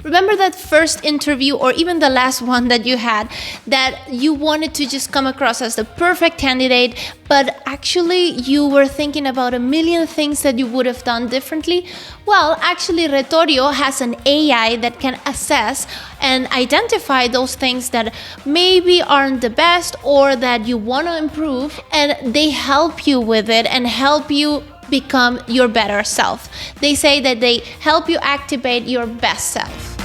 remember that first interview or even the last one that you had, that you wanted to just come across as the perfect candidate, but actually you were thinking about a million things that you would have done differently? Well, actually Retorio has an AI that can assess and identify those things that maybe aren't the best or that you want to improve, and they help you with it and help you become your better self. They say that they help you activate your best self.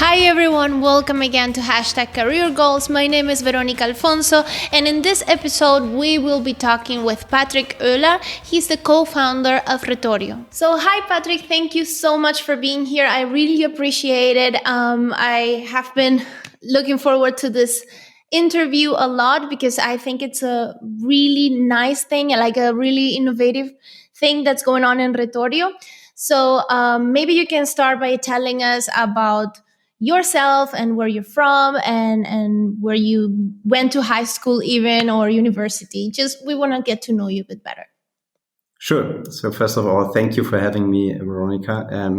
Hi everyone, welcome again to #Career Goals. My name is Veronica Alfonso, and in this episode we will be talking with Patrick Oehler. He's the co-founder of Retorio. So hi Patrick, thank you so much for being here. I really appreciate it. I have been looking forward to this interview a lot because I think it's a really nice thing, like a really innovative thing that's going on in Retorio. So maybe you can start by telling us about yourself and where you're from and where you went to high school even or university. Just we want to get to know you a bit better. Sure. So first of all, thank you for having me, Veronica. A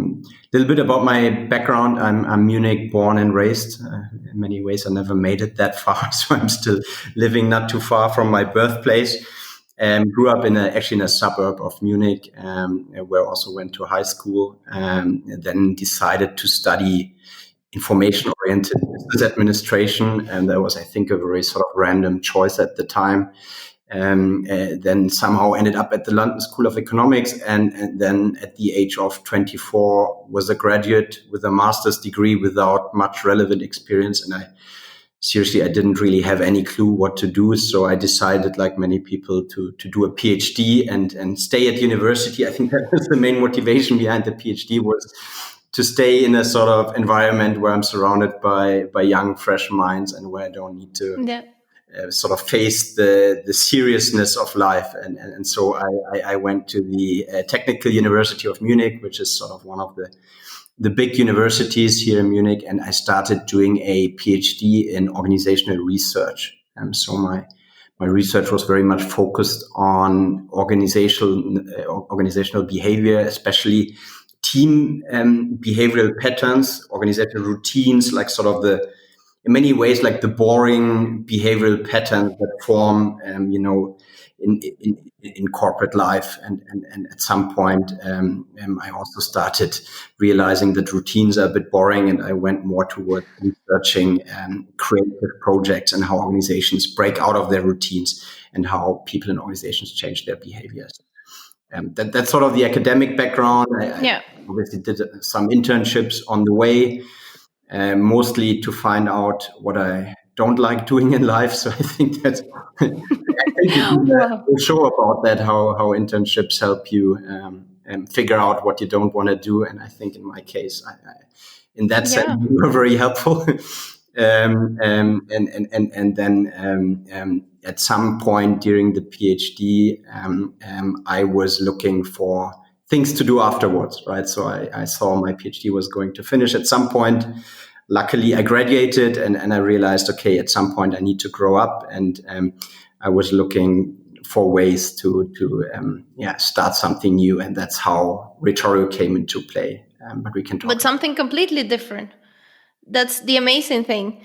little bit about my background. I'm Munich born and raised. In many ways, I never made it that far, so I'm still living not too far from my birthplace. Grew up in a suburb of Munich, where I also went to high school. Then decided to study information-oriented business administration, and that was, I think, a very sort of random choice at the time. Then somehow ended up at the London School of Economics, and then at the age of 24 was a graduate with a master's degree without much relevant experience, and I didn't really have any clue what to do. So I decided, like many people, to do a PhD and stay at university. I think that was the main motivation behind the PhD, was to stay in a sort of environment where I'm surrounded by young, fresh minds, and where I don't need to sort of face the seriousness of life. And so I went to the Technical University of Munich, which is sort of one of the big universities here in Munich, and I started doing a PhD in organizational research. So my research was very much focused on organizational behavior, especially team behavioral patterns, organizational routines, like sort of in many ways, like the boring behavioral patterns that form, in corporate life. And at some point, I also started realizing that routines are a bit boring, and I went more towards researching creative projects and how organizations break out of their routines and how people in organizations change their behaviors. That's sort of the academic background. I obviously did some internships on the way, mostly to find out what I don't like doing in life. So I think that's we'll show about that, how internships help you figure out what you don't want to do. And I think in my case, in that sense, you were very helpful. And then at some point during the PhD, I was looking for things to do afterwards, right? So I saw my PhD was going to finish at some point. Luckily, I graduated, and I realized, okay, at some point I need to grow up, and I was looking for ways to start something new, and that's how Retorio came into play. But we can talk. But something completely different. That's the amazing thing.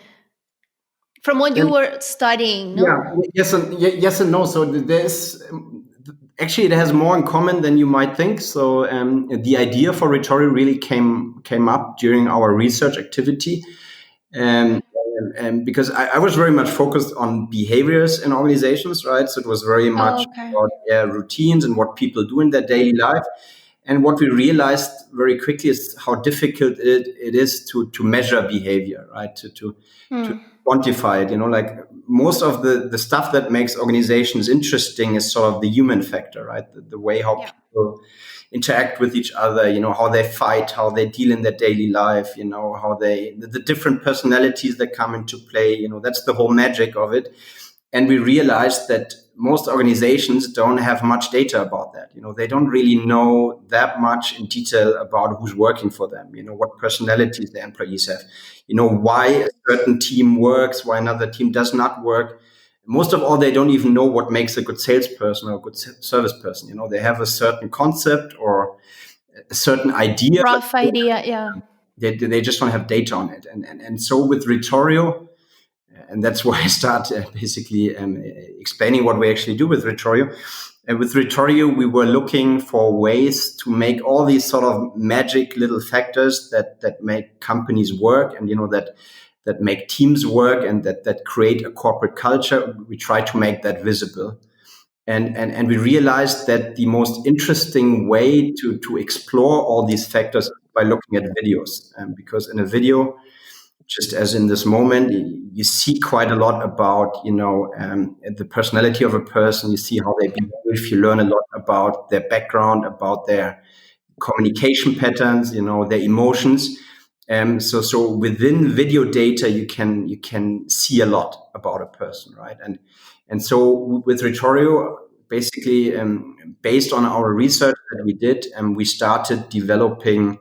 From what you were studying, no? Yeah, yes and no. So there's actually, it has more in common than you might think. So the idea for Retorio really came up during our research activity, because I was very much focused on behaviors in organizations, right? So it was very much about routines and what people do in their daily life. And what we realized very quickly is how difficult it is to measure behavior, right? To quantify it. Like most of the stuff that makes organizations interesting is sort of the human factor, right? The way how people interact with each other, how they fight, how they deal in their daily life, how the different personalities that come into play, that's the whole magic of it. And we realized that most organizations don't have much data about that. They don't really know that much in detail about who's working for them, what personalities the employees have, why a certain team works, why another team does not work. Most of all, they don't even know what makes a good salesperson or a good service person. They have a certain concept or a certain idea. Rough idea, yeah. They just don't have data on it. And so with Retorio, and that's why I start basically explaining what we actually do with Retorio. And with Retorio, we were looking for ways to make all these sort of magic little factors that make companies work, and that make teams work, and that create a corporate culture. We try to make that visible. And we realized that the most interesting way to explore all these factors is by looking at videos. Because in a video, just as in this moment, you see quite a lot about, the personality of a person. You see how they behave. You learn a lot about their background, about their communication patterns, their emotions. So within video data, you can see a lot about a person, right? And so with Retorio, basically, based on our research that we did, we started developing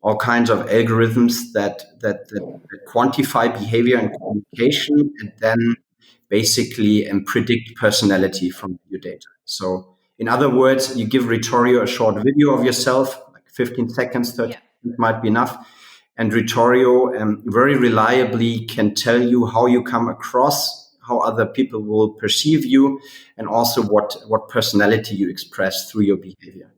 all kinds of algorithms that quantify behavior and communication, and then basically predict personality from video data. So in other words, you give Retorio a short video of yourself, like 15 seconds, 30 seconds might be enough. And Retorio very reliably can tell you how you come across, how other people will perceive you, and also what personality you express through your behavior.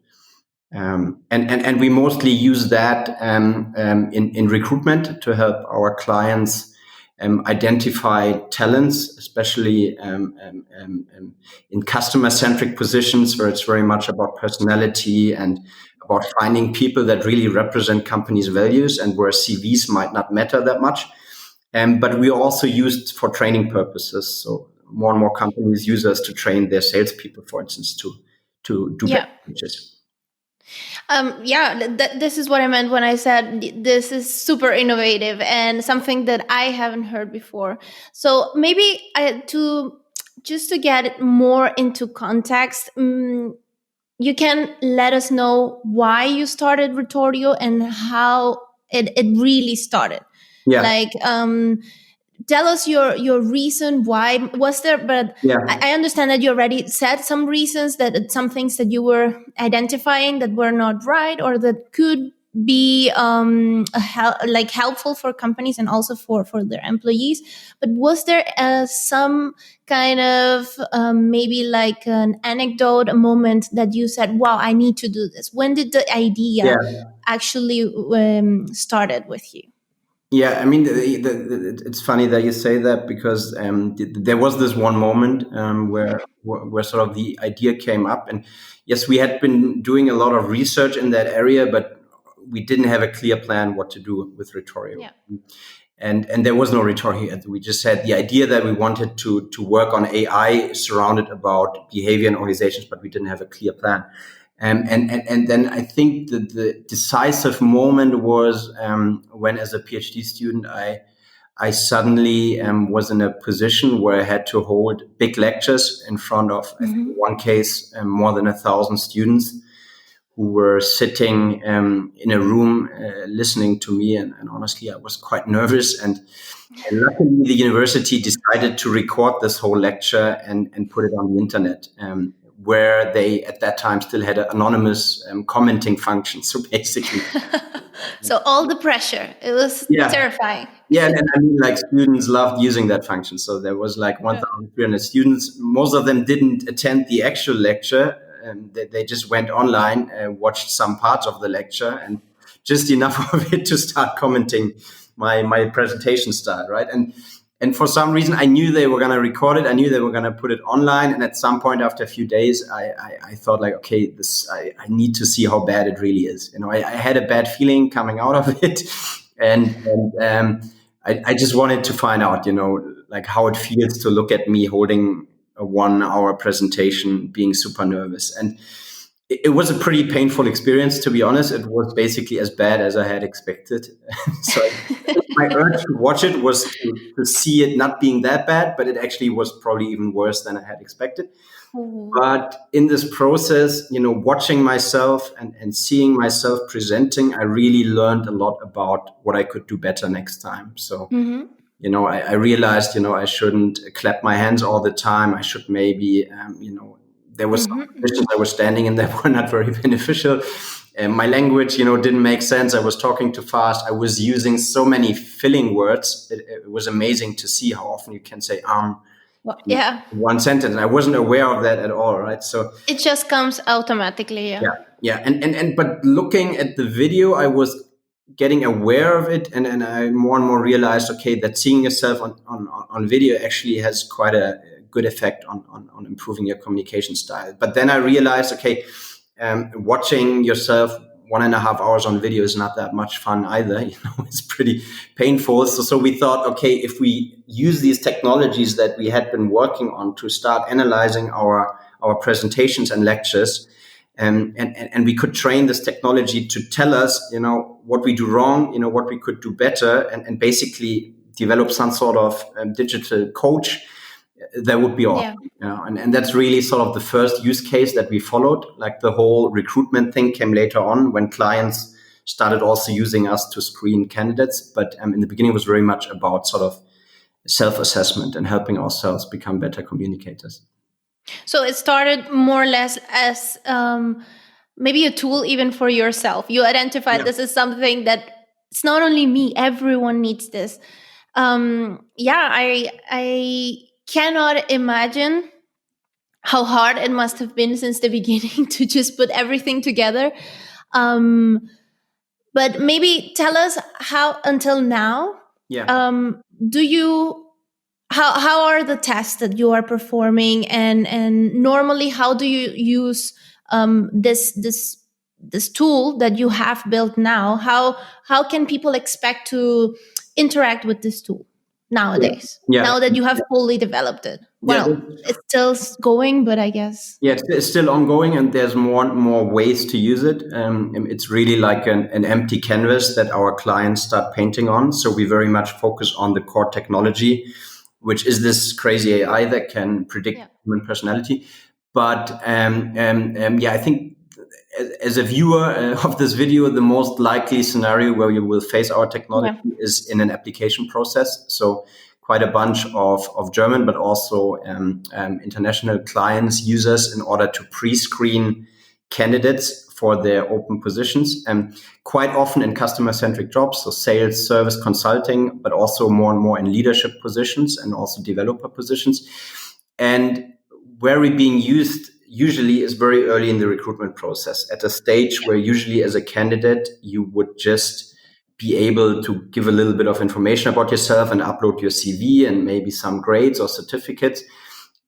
And we mostly use that in recruitment to help our clients identify talents, especially in customer-centric positions where it's very much about personality and about finding people that really represent companies' values, and where CVs might not matter that much. But we also used for training purposes. So more and more companies use us to train their salespeople, for instance, to do better pitches. This is what I meant when I said this is super innovative and something that I haven't heard before. So maybe to get more into context, you can let us know why you started Retorio and how it really started. Yeah. Like, tell us your reason why was there, but I understand that you already said some reasons, that some things that you were identifying that were not right, or that could be helpful for companies and also for their employees. But was there some kind of maybe like an anecdote, a moment that you said, wow, I need to do this? When did the idea actually started with you? Yeah, I mean, it's funny that you say that, because there was this one moment where sort of the idea came up. And yes, we had been doing a lot of research in that area, but we didn't have a clear plan what to do with Retorio. Yeah. And there was no Retorio. We just had the idea that we wanted to work on AI surrounded about behavior in organizations, but we didn't have a clear plan. And then I think that the decisive moment was when, as a PhD student, I suddenly was in a position where I had to hold big lectures in front of, in one case, more than 1,000 students who were sitting in a room listening to me. And honestly, I was quite nervous. And luckily, the university decided to record this whole lecture and put it on the internet, where they at that time still had an anonymous commenting function. So basically, so all the pressure, it was terrifying. Yeah, and I mean, like, students loved using that function. So there was like 1,300 students. Most of them didn't attend the actual lecture. They just went online, watched some parts of the lecture, and just enough of it to start commenting my presentation style, right? And for some reason, I knew they were going to record it. I knew they were going to put it online. And at some point, after a few days, I thought, like, okay, I need to see how bad it really is. I had a bad feeling coming out of it, and I just wanted to find out, like, how it feels to look at me holding a 1-hour presentation, being super nervous. And it was a pretty painful experience, to be honest. It was basically as bad as I had expected. So my urge to watch it was to see it not being that bad, but it actually was probably even worse than I had expected. Mhm. But in this process, watching myself and seeing myself presenting, I really learned a lot about what I could do better next time. So, Mhm. I realized, I shouldn't clap my hands all the time. I should maybe, there was some Mhm. positions Mhm. I was standing in that were not very beneficial. And my language, didn't make sense. I was talking too fast. I was using so many filling words. It was amazing to see how often you can say Well, in yeah, one sentence. And I wasn't aware of that at all, right? So it just comes automatically. Yeah. yeah, yeah, and but looking at the video, I was getting aware of it, and I more and more realized, okay, that seeing yourself on video actually has quite a good effect on improving your communication style. But then I realized, okay, watching yourself 1.5 hours on video is not that much fun either. It's pretty painful. So we thought, okay, if we use these technologies that we had been working on to start analyzing our presentations and lectures, and we could train this technology to tell us, what we do wrong, what we could do better, and basically develop some sort of digital coach, that would be awesome. Yeah. And that's really sort of the first use case that we followed. Like the whole recruitment thing came later on when clients started also using us to screen candidates. But in the beginning, it was very much about sort of self-assessment and helping ourselves become better communicators. So it started more or less as maybe a tool even for yourself. You identified Yeah. this as something that it's not only me; everyone needs this. Yeah, I cannot imagine how hard it must have been since the beginning to just put everything together. Um, but maybe tell us how until now. Yeah. Do you how are the tests that you are performing, and normally how do you use this tool that you have built now? How can people expect to interact with this tool Yeah. nowadays, Yeah. now that you have fully developed it? Yeah. Well, it's still going, but I guess. Yeah, it's still ongoing, and there's more and more ways to use it. It's really like an empty canvas that our clients start painting on. So we very much focus on the core technology, which is this crazy AI that can predict Yeah. human personality. But yeah, I think as a viewer of this video, the most likely scenario where you will face our technology Yeah. is in an application process. So quite a bunch of German, but also international clients use us in order to pre-screen candidates for their open positions, and quite often in customer-centric jobs, so sales, service, consulting, but also more and more in leadership positions and also developer positions. And where we're being used usually is very early in the recruitment process, at a stage where usually as a candidate, you would just be able to give a little bit of information about yourself and upload your CV and maybe some grades or certificates.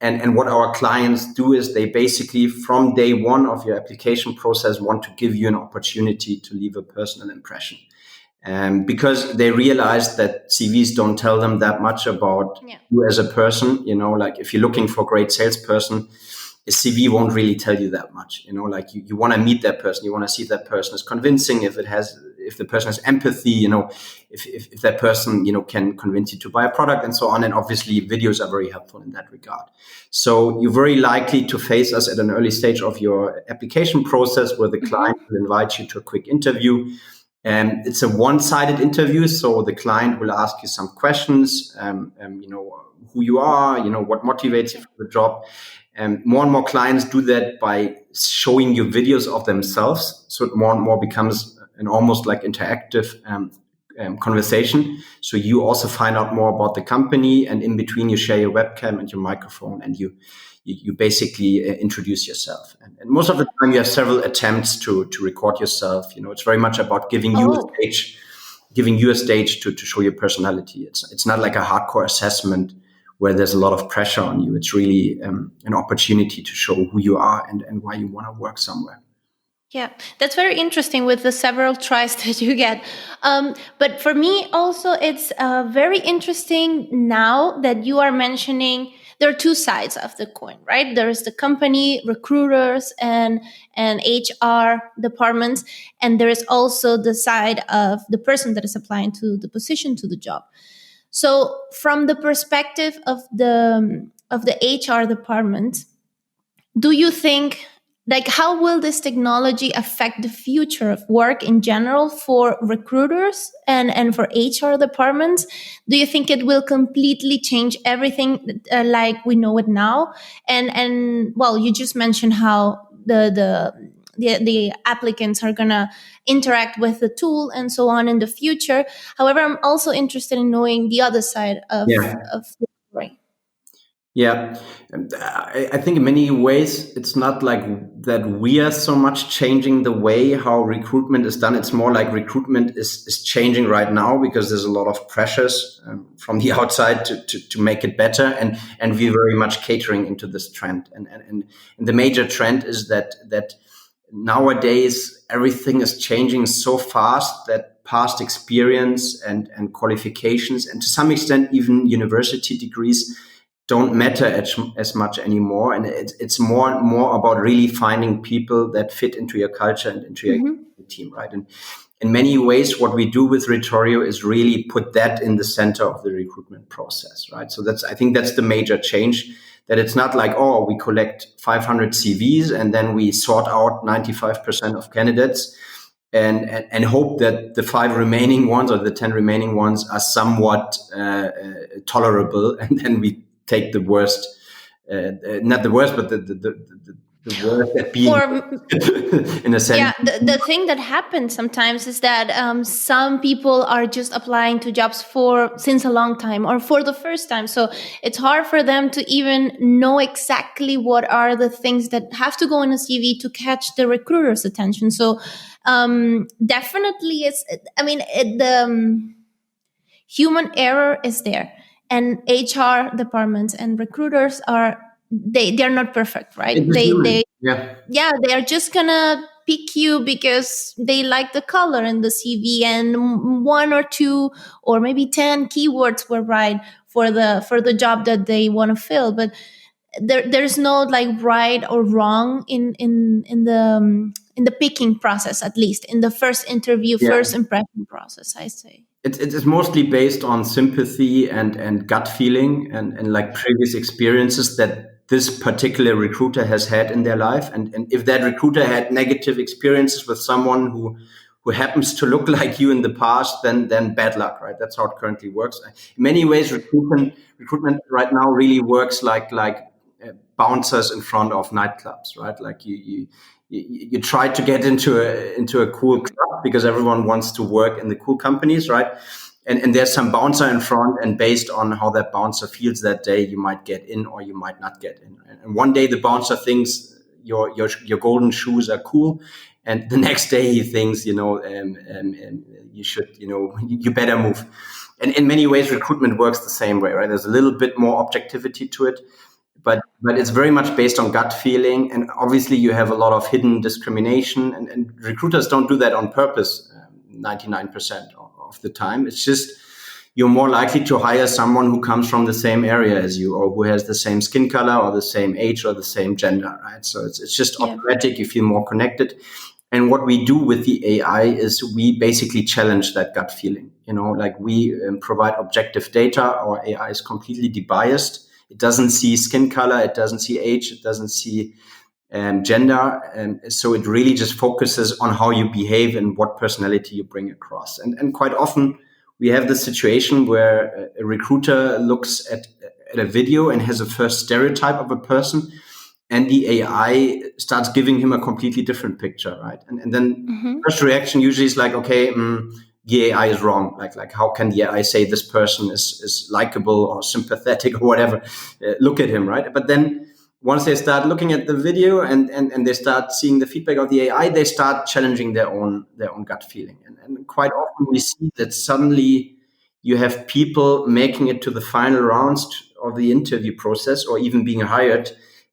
And what our clients do is they basically, from day one of your application process, want to give you an opportunity to leave a personal impression. Because they realize that CVs don't tell them that much about Yeah. you as a person. Like if you're looking for a great salesperson, a CV won't really tell you that much. Like you want to meet that person, you want to see if that person is convincing, if the person has empathy, if that person, can convince you to buy a product and so on. And obviously videos are very helpful in that regard. So you're very likely to face us at an early stage of your application process where the client Mm-hmm. will invite you to a quick interview. And it's a one-sided interview, so the client will ask you some questions, who you are, what motivates you for the job. And more clients do that by showing you videos of themselves, so it more and more becomes an almost like interactive conversation. So you also find out more about the company, and in between you share your webcam and your microphone, and you basically introduce yourself. And most of the time you have several attempts to record yourself. It's very much about giving you Oh. a stage to show your personality. It's not like a hardcore assessment where there's a lot of pressure on you. It's really an opportunity to show who you are and why you want to work somewhere. Yeah, that's very interesting with the several tries that you get. But for me, also, it's very interesting now that you are mentioning there are two sides of the coin, right? There is the company, recruiters, and HR departments, and there is also the side of the person that is applying to the position, to the job. So from the perspective of the HR department, do you think, like, how will this technology affect the future of work in general for recruiters and for HR departments? Do you think it will completely change everything like we know it now? And well, you just mentioned how the applicants are gonna interact with the tool and so on in the future. However, I'm also interested in knowing the other side Yeah. of the story. Yeah, and I think in many ways it's not like that we are so much changing the way how recruitment is done. It's more like recruitment is changing right now because there's a lot of pressures from the outside to make it better, and we're very much catering into this trend. And the major trend is that nowadays everything is changing so fast that past experience and qualifications, and to some extent even university degrees, don't matter as much anymore. And it's more and more about really finding people that fit into your culture and into your team, right? And in many ways, what we do with Retorio is really put that in the center of the recruitment process, right? So I think that's the major change, that it's not like, oh, we collect 500 CVs and then we sort out 95% of candidates and hope that the 5 remaining ones or the 10 remaining ones are somewhat tolerable, and then we take the worst, not the worst, but the worst at being in a sense. Yeah, the thing that happens sometimes is that some people are just applying to jobs since a long time or for the first time. So it's hard for them to even know exactly what are the things that have to go in a CV to catch the recruiter's attention. So definitely the human error is there, and HR departments and recruiters they're not perfect, right? It's human. Yeah. Yeah, they are just gonna pick you because they like the color in the CV, and one or two or maybe 10 keywords were right for the job that they want to fill. But there's no like right or wrong in the picking process, at least in the first interview, Yeah. first impression process, I say. It's mostly based on sympathy and gut feeling and like previous experiences that this particular recruiter has had in their life. And if that recruiter had negative experiences with someone who happens to look like you in the past, then bad luck, right? That's how it currently works. In many ways, recruitment right now really works like bouncers in front of nightclubs, right? Like you try to get into a cool club because everyone wants to work in the cool companies, right? And there's some bouncer in front, and based on how that bouncer feels that day, you might get in or you might not get in. And one day the bouncer thinks your golden shoes are cool, and the next day he thinks, you should, you better move. And in many ways, recruitment works the same way, right? There's a little bit more objectivity to it, but it's very much based on gut feeling. And obviously you have a lot of hidden discrimination, and recruiters don't do that on purpose 99% of the time. It's just you're more likely to hire someone who comes from the same area as you, or who has the same skin color or the same age or the same gender, right? So it's just automatic. You feel more connected. And what we do with the AI is we basically challenge that gut feeling. Like we provide objective data. Our AI is completely debiased. It doesn't see skin color. It doesn't see age. It doesn't see gender. And so it really just focuses on how you behave and what personality you bring across. And quite often we have this situation where a recruiter looks at a video and has a first stereotype of a person, and the AI starts giving him a completely different picture, right? And then first reaction usually is like, okay, the AI is wrong. Like how can the AI say this person is likable or sympathetic or whatever? Look at him, right? But then once they start looking at the video and they start seeing the feedback of the AI, they start challenging their own gut feeling. And quite often we see that suddenly you have people making it to the final rounds of the interview process, or even being hired,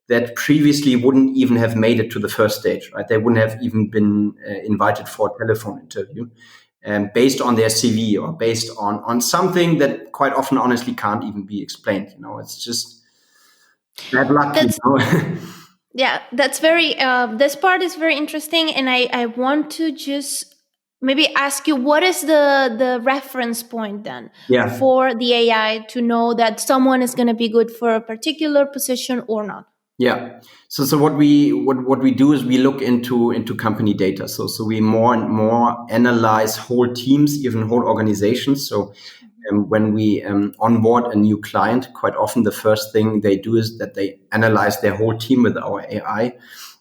that previously wouldn't even have made it to the first stage, right? They wouldn't have even been invited for a telephone interview, based on their CV or based on something that quite often honestly can't even be explained. It's just bad luck, That's yeah, that's very this part is very interesting, and I want to just maybe ask you, what is the reference point then Yeah. for the AI to know that someone is going to be good for a particular position or not? Yeah. So what we do is we look into company data. So we more and more analyze whole teams, even whole organizations. So when we onboard a new client, quite often the first thing they do is that they analyze their whole team with our AI,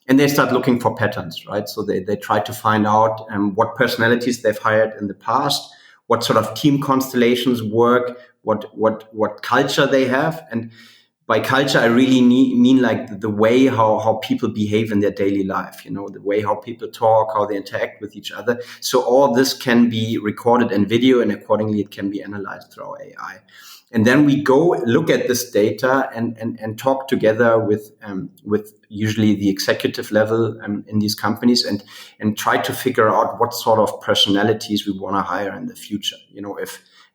and they start looking for patterns, right? So they try to find out what personalities they've hired in the past, what sort of team constellations work, what culture they have. And by culture, I really mean like the way how people behave in their daily life, the way how people talk, how they interact with each other. So all this can be recorded in video, and accordingly it can be analyzed through our AI. And then we go look at this data and talk together with usually the executive level in these companies, and try to figure out what sort of personalities we want to hire in the future.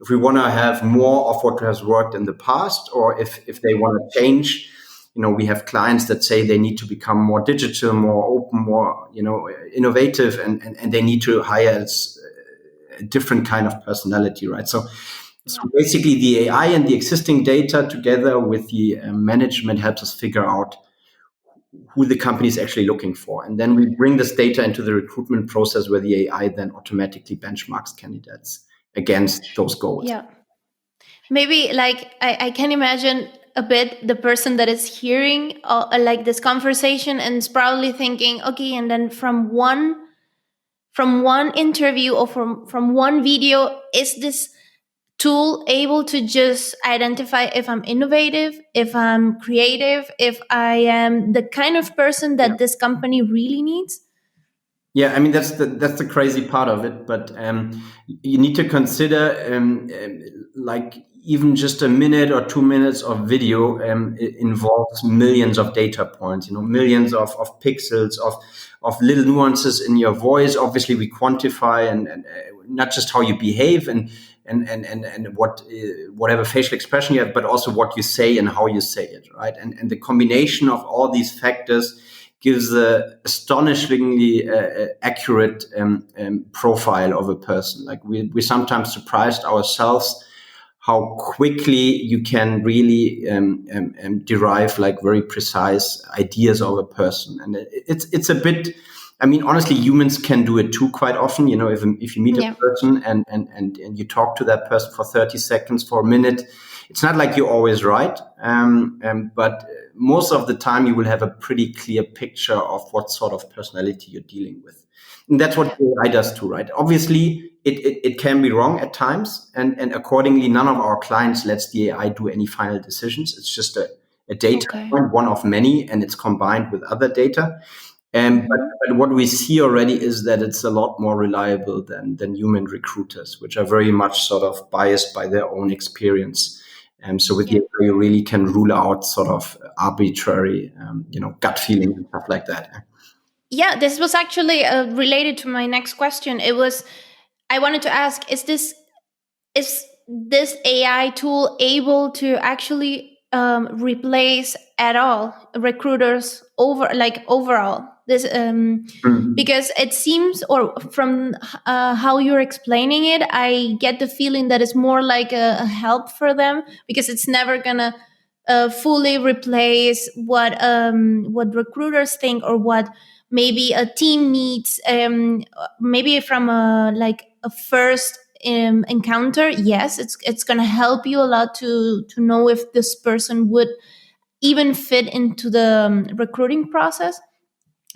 If we want to have more of what has worked in the past, or if they want to change. We have clients that say they need to become more digital, more open, more innovative, and they need to hire a different kind of personality, right? So basically, the AI and the existing data together with the management helps us figure out who the company is actually looking for. And then we bring this data into the recruitment process, where the AI then automatically benchmarks candidates against those goals. Yeah. Maybe like I can imagine a bit the person that is hearing like this conversation and is probably thinking, okay, and then from one interview or from one video, is this tool able to just identify if I'm innovative, if I'm creative, if I am the kind of person that this company really needs? Yeah, I mean that's the crazy part of it, but you need to consider like even just a minute or 2 minutes of video it involves millions of data points, millions of pixels of little nuances in your voice. Obviously, we quantify and not just how you behave and whatever facial expression you have, but also what you say and how you say it, right? And the combination of all these factors gives a astonishingly accurate profile of a person. Like we sometimes surprised ourselves how quickly you can really derive like very precise ideas of a person. And it's a bit. I mean, honestly, humans can do it too quite often. If you meet a Yeah. person and you talk to that person for 30 seconds, for a minute, it's not like you're always right. But most of the time you will have a pretty clear picture of what sort of personality you're dealing with. And that's what AI does too, right? Obviously, it can be wrong at times. And accordingly, none of our clients lets the AI do any final decisions. It's just a data Okay. point, one of many, and it's combined with other data. But what we see already is that it's a lot more reliable than human recruiters, which are very much sort of biased by their own experience. So with the AI, you really can rule out sort of arbitrary, gut feelings and stuff like that. Yeah, this was actually related to my next question. I wanted to ask, is this AI tool able to actually replace at all recruiters overall? This Mm. because it seems, or from how you're explaining it, I get the feeling that it's more like a help for them, because it's never gonna fully replace what recruiters think, or what maybe a team needs. Maybe from a first encounter, yes, it's gonna help you a lot to know if this person would even fit into the recruiting process.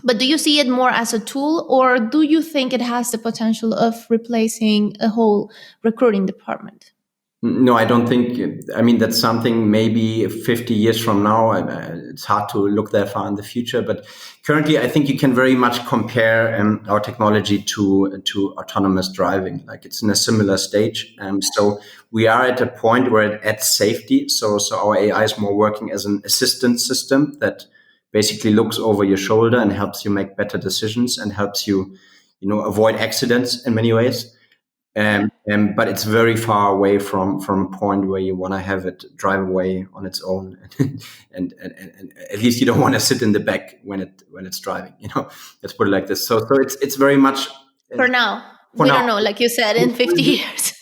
But do you see it more as a tool, or do you think it has the potential of replacing a whole recruiting department? No, I don't think. I mean, that's something maybe 50 years from now. It's hard to look that far in the future, but currently, I think you can very much compare our technology to autonomous driving. Like it's in a similar stage. So we are at a point where it adds safety. So our AI is more working as an assistant system that basically looks over your shoulder and helps you make better decisions and helps you, avoid accidents in many ways. But it's very far away from a point where you want to have it drive away on its own, and at least you don't want to sit in the back when it's driving. Let's put it like this. So it's very much For now, for we now. don't know, like you said, in 50 years.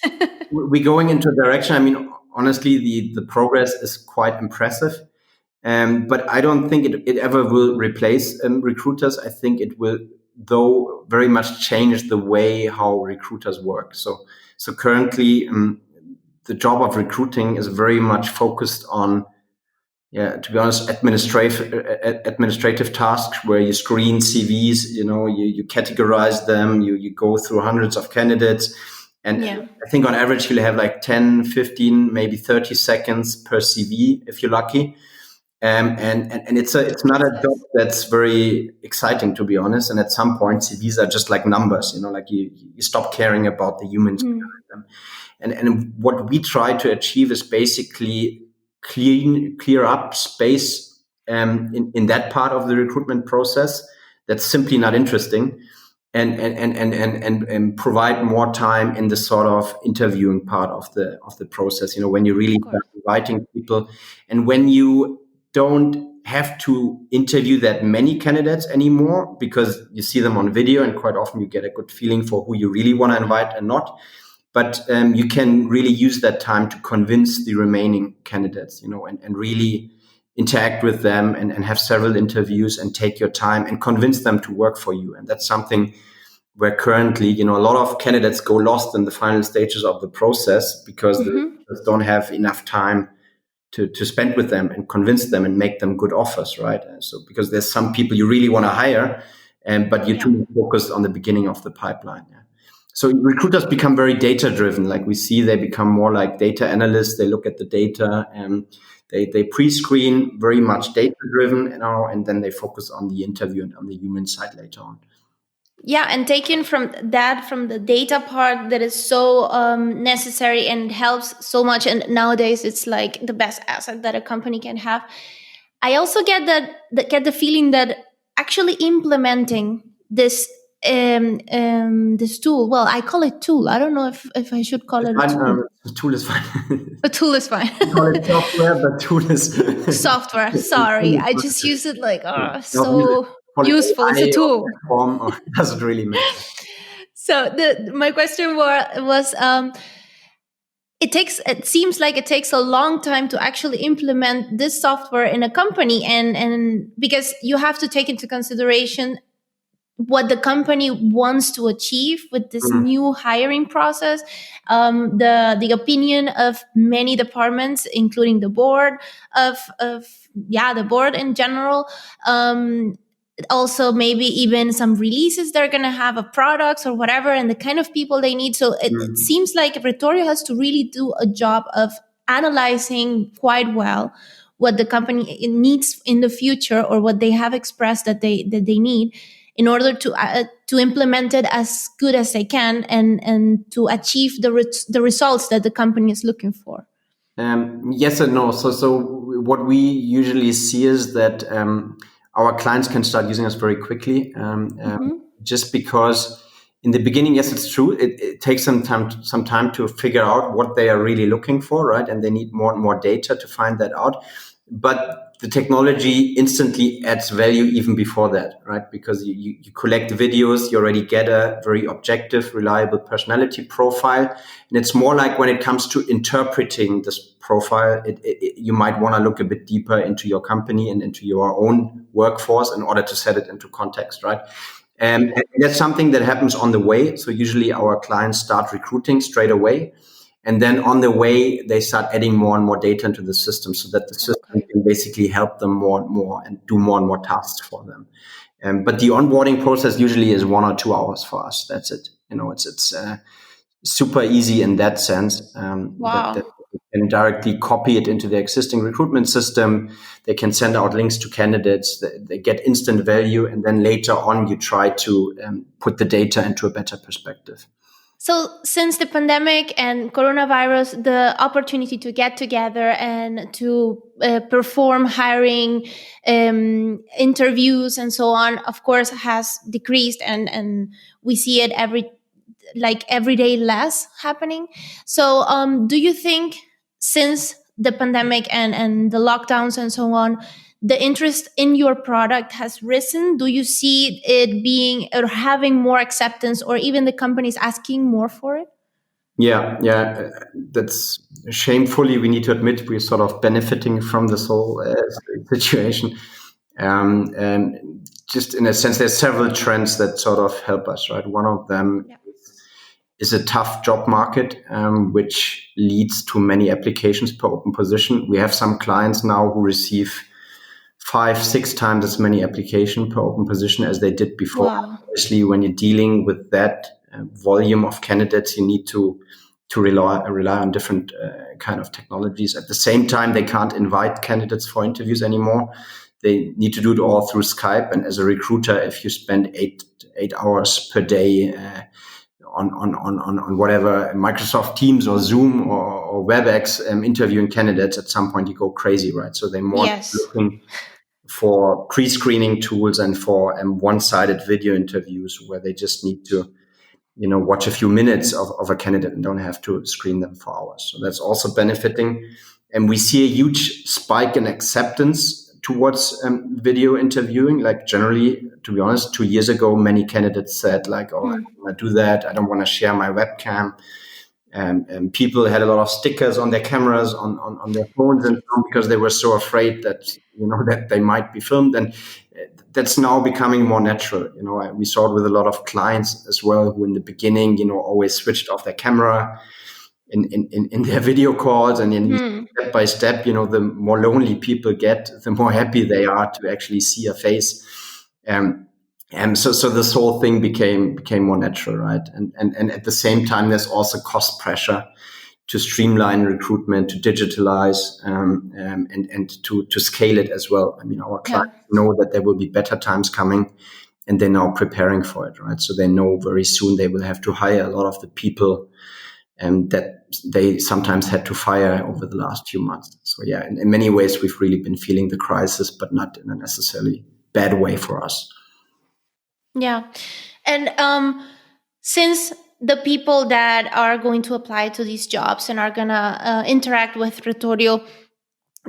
We're going into a direction. I mean, honestly, the progress is quite impressive. But I don't think it ever will replace recruiters. I think it will, though, very much change the way how recruiters work. So currently, the job of recruiting is very much focused on, to be honest, administrative tasks where you screen CVs. You categorize them. You go through hundreds of candidates. And Yeah. I think on average, you'll have like 10, 15, maybe 30 seconds per CV if you're lucky. And it's not a job that's very exciting, to be honest. And at some point, CVs are just like numbers. Like you stop caring about the humans behind them. And what we try to achieve is basically clear up space in that part of the recruitment process that's simply not interesting, and provide more time in the sort of interviewing part of the process. When you really start inviting people, and when you don't have to interview that many candidates anymore because you see them on video, and quite often you get a good feeling for who you really want to invite and not. But you can really use that time to convince the remaining candidates, and really interact with them and have several interviews and take your time and convince them to work for you. And that's something where currently, a lot of candidates go lost in the final stages of the process because they just don't have enough time to spend with them and convince them and make them good offers, right? So because there's some people you really want to hire, but you're too focused on the beginning of the pipeline. Yeah. So recruiters become very data driven. Like we see, they become more like data analysts. They look at the data and they pre-screen, very much data driven, and then they focus on the interview and on the human side later on. Yeah, and taken from the data part that is so necessary and helps so much, and nowadays it's like the best asset that a company can have. I also get the feeling that actually implementing this tool, well, I call it tool. I don't know if I should call it a tool. The tool is fine. A tool is fine. We call it software, but tool is software. Sorry, I just use it like so useful. It's a tool. It doesn't really matter. So my question was it seems like it takes a long time to actually implement this software in a company, and because you have to take into consideration what the company wants to achieve with this new hiring process, the opinion of many departments, including the board of the board in general. Also maybe even some releases they're going to have of products or whatever, and the kind of people they need. So it seems like Retorio has to really do a job of analyzing quite well what the company needs in the future, or what they have expressed that they need, in order to implement it as good as they can, and to achieve the results that the company is looking for. Yes and no. So what we usually see is that our clients can start using us very quickly, just because in the beginning, yes, it's true. It takes some time to figure out what they are really looking for, right? And they need more and more data to find that out. But the technology instantly adds value even before that, right? Because you collect videos, you already get a very objective, reliable personality profile. And it's more like when it comes to interpreting this profile, you might want to look a bit deeper into your company and into your own workforce in order to set it into context, right? And that's something that happens on the way. So usually our clients start recruiting straight away. And then on the way, they start adding more and more data into the system, so that the system can basically help them more and more and do more and more tasks for them. But the onboarding process usually is 1 or 2 hours for us. That's it. It's super easy in that sense. Wow. That they can directly copy it into their existing recruitment system. They can send out links to candidates. They get instant value. And then later on, you try to put the data into a better perspective. So since the pandemic and coronavirus, the opportunity to get together and to perform hiring interviews and so on, of course, has decreased, and we see it like every day less happening. So do you think since the pandemic and the lockdowns and so on, the interest in your product has risen? Do you see it being or having more acceptance, or even the companies asking more for it? Yeah, that's shamefully, we need to admit we're sort of benefiting from this whole situation. And just in a sense, there's several trends that sort of help us, right? One of them Yeah. is a tough job market, which leads to many applications per open position. We have some clients now who receive 5-6 times as many applications per open position as they did before. Wow. Obviously, when you're dealing with that volume of candidates, you need to rely on different kind of technologies. At the same time, they can't invite candidates for interviews anymore. They need to do it all through Skype. And as a recruiter, if you spend eight hours per day on whatever Microsoft Teams or Zoom or WebEx interviewing candidates, at some point you go crazy, right? So they're more Yes. looking for pre-screening tools and for one-sided video interviews where they just need to, watch a few minutes of a candidate and don't have to screen them for hours. So that's also benefiting. And we see a huge spike in acceptance towards video interviewing. Like generally, to be honest, 2 years ago, many candidates said like, oh, I don't want to do that. I don't want to share my webcam. And people had a lot of stickers on their cameras, on their phones, and so on, because they were so afraid that that they might be filmed. And that's now becoming more natural. We saw it with a lot of clients as well, who in the beginning, always switched off their camera in their video calls, and then step by step, the more lonely people get, the more happy they are to actually see a face. And so this whole thing became more natural, right? And at the same time, there's also cost pressure to streamline recruitment, to digitalize, and to scale it as well. I mean, our clients know that there will be better times coming, and they're now preparing for it, right? So they know very soon they will have to hire a lot of the people that they sometimes had to fire over the last few months. So yeah, in many ways, we've really been feeling the crisis, but not in a necessarily bad way for us. Yeah. And since the people that are going to apply to these jobs and are going to interact with Retorio,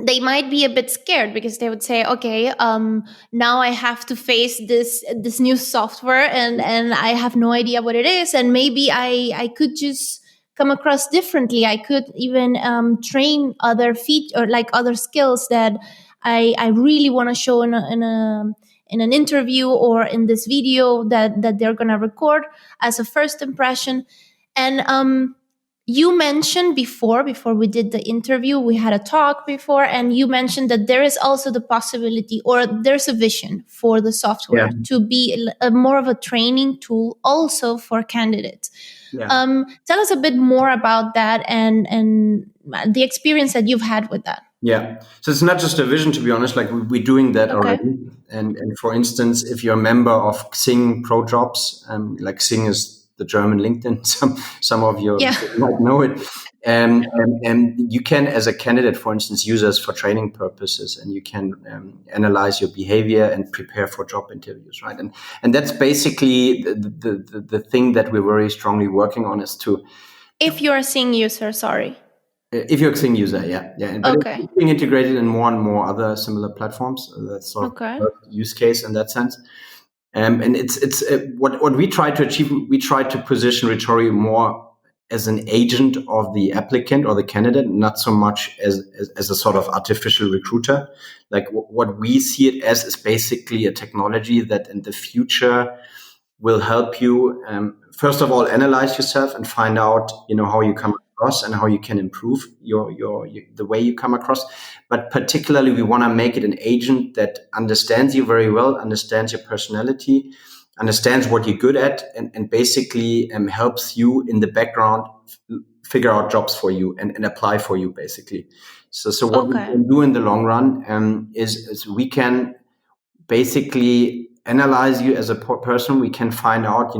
they might be a bit scared because they would say, okay, now I have to face this new software and I have no idea what it is. And maybe I could just come across differently. I could even train other or like other skills that I really want to show in an interview or in this video that they're going to record as a first impression. And you mentioned before we did the interview, we had a talk before, and you mentioned that there is also the possibility, or there's a vision for the software to be more of a training tool also for candidates. Tell us a bit more about that and the experience that you've had with that. Yeah. So it's not just a vision, to be honest, like we're doing that already. And for instance, if you're a member of Xing Pro Jobs, like Xing is the German LinkedIn, some of you might know it. And you can, as a candidate, for instance, use us for training purposes, and you can analyze your behavior and prepare for job interviews, right? And that's basically the thing that we're very strongly working on, is to... If you're a Xing user, sorry. If you're a Xing user, yeah. But it's being integrated in more and more other similar platforms. That's sort of the use case in that sense. And it's what we try to achieve. We try to position Retorio more as an agent of the applicant or the candidate, not so much as a sort of artificial recruiter. Like what we see it as is basically a technology that in the future will help you, first of all, analyze yourself and find out, how you come across and how you can improve the way you come across. But particularly, we want to make it an agent that understands you very well, understands your personality, understands what you're good at, and basically helps you in the background figure out jobs for you and apply for you, basically. So what we can do in the long run is we can basically analyze you as a person. We can find out,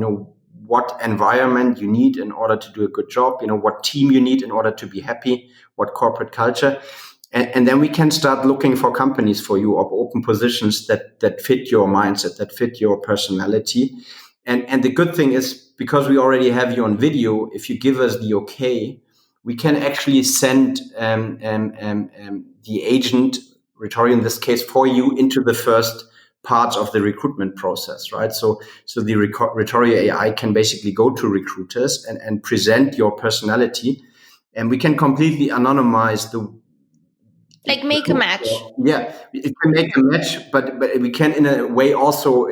what environment you need in order to do a good job, what team you need in order to be happy, what corporate culture. And then we can start looking for companies for you, or open positions that fit your mindset, that fit your personality. And the good thing is, because we already have you on video, if you give us the okay, we can actually send the agent, Retorio in this case, for you into the first parts of the recruitment process, right? So the Retorio AI can basically go to recruiters and present your personality, and we can completely anonymize the. Like make a match. Yeah, it can make a match, but we can in a way also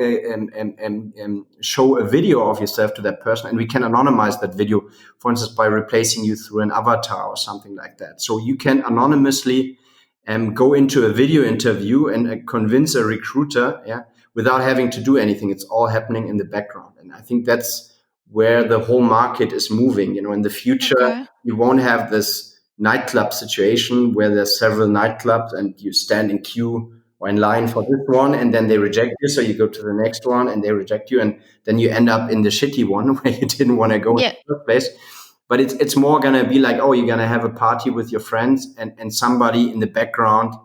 show a video of yourself to that person, and we can anonymize that video, for instance, by replacing you through an avatar or something like that. So you can anonymously go into a video interview and convince a recruiter, without having to do anything. It's all happening in the background, and I think that's where the whole market is moving. In the future, you won't have this nightclub situation where there's several nightclubs and you stand in queue or in line for this one, and then they reject you, so you go to the next one and they reject you, and then you end up in the shitty one where you didn't want to go in the first place. But it's more going to be like, oh, you're going to have a party with your friends, and somebody in the background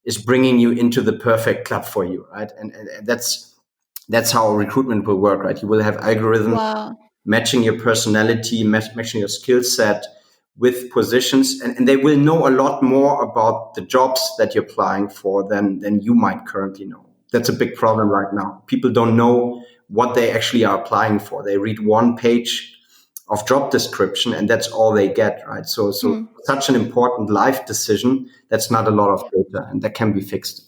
is bringing you into the perfect club for you, right? And that's how recruitment will work, right? You will have algorithms matching your personality, matching your skill set with positions, and they will know a lot more about the jobs that you're applying for than you might currently know. That's a big problem right now. People don't know what they actually are applying for. They read one page of job description and that's all they get, right? So such an important life decision, that's not a lot of data, and that can be fixed.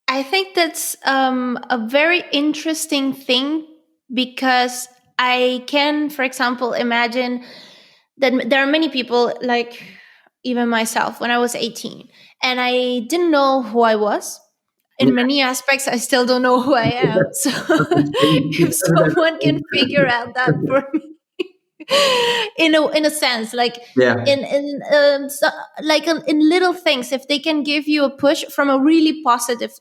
I think that's a very interesting thing, because I can, for example, imagine that there are many people, like even myself, when I was 18, and I didn't know who I was. In many aspects, I still don't know who I am. So if someone can figure out that for me, in a sense, like in little things, if they can give you a push from a really positive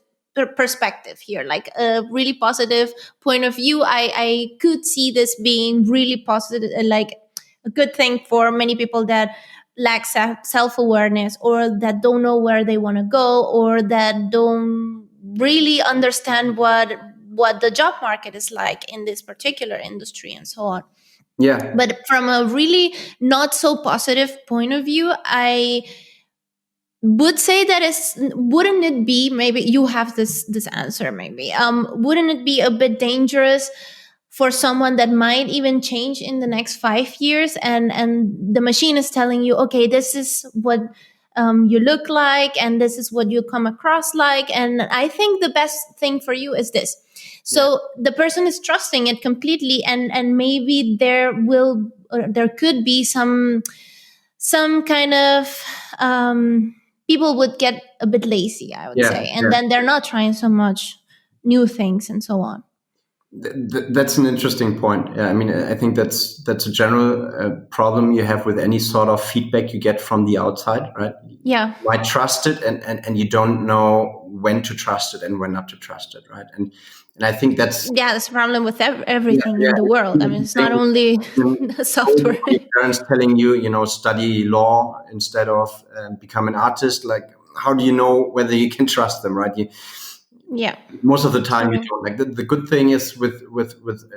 perspective here, like a really positive point of view, I could see this being really positive, like a good thing for many people that lack self-awareness, or that don't know where they want to go, or that don't really understand what the job market is like in this particular industry, and so on. But from a really not so positive point of view, I would say that wouldn't it be, maybe you have this answer, maybe wouldn't it be a bit dangerous for someone that might even change in the next 5 years, and the machine is telling you, okay, this is what you look like, and this is what you come across like, and I think the best thing for you is this. So the person is trusting it completely, and maybe there could be some kind of people would get a bit lazy, I would say, and then they're not trying so much new things and so on. That's an interesting point. Yeah, I mean, I think that's a general problem you have with any sort of feedback you get from the outside, right? Yeah. You might trust it, and you don't know when to trust it and when not to trust it, right? And I think that's a problem with everything in the world. I mean, it's not only software. Parents telling you, study law instead of become an artist. Like, how do you know whether you can trust them, right? Most of the time you don't. Like the good thing is with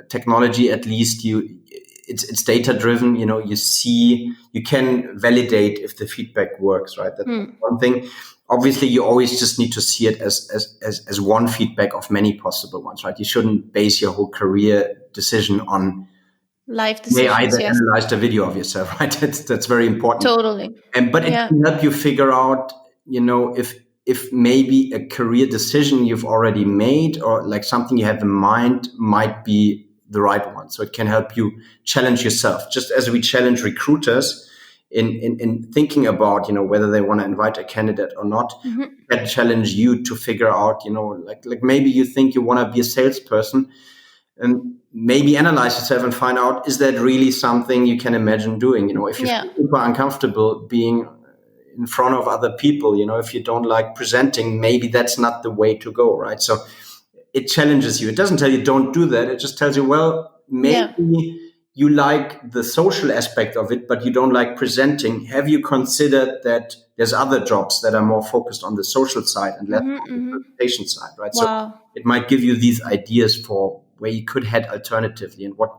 technology, at least it's data driven. You can validate if the feedback works, right? That's one thing. Obviously, you always just need to see it as one feedback of many possible ones, right? You shouldn't base your whole career decision on life decisions. They analyzed a video of yourself, right? That's very important. Totally. But it can help you figure out, if maybe a career decision you've already made, or like something you have in mind, might be the right one. So it can help you challenge yourself, just as we challenge recruiters in thinking about, whether they want to invite a candidate or not. That challenge you to figure out, like maybe you think you want to be a salesperson, and maybe analyze yourself and find out, is that really something you can imagine doing? If you're super uncomfortable being in front of other people, if you don't like presenting, maybe that's not the way to go, right? So it challenges you. It doesn't tell you don't do that. It just tells you, well, maybe you like the social aspect of it, but you don't like presenting. Have you considered that there's other jobs that are more focused on the social side and less on the presentation side, right? So it might give you these ideas for where you could head alternatively, and what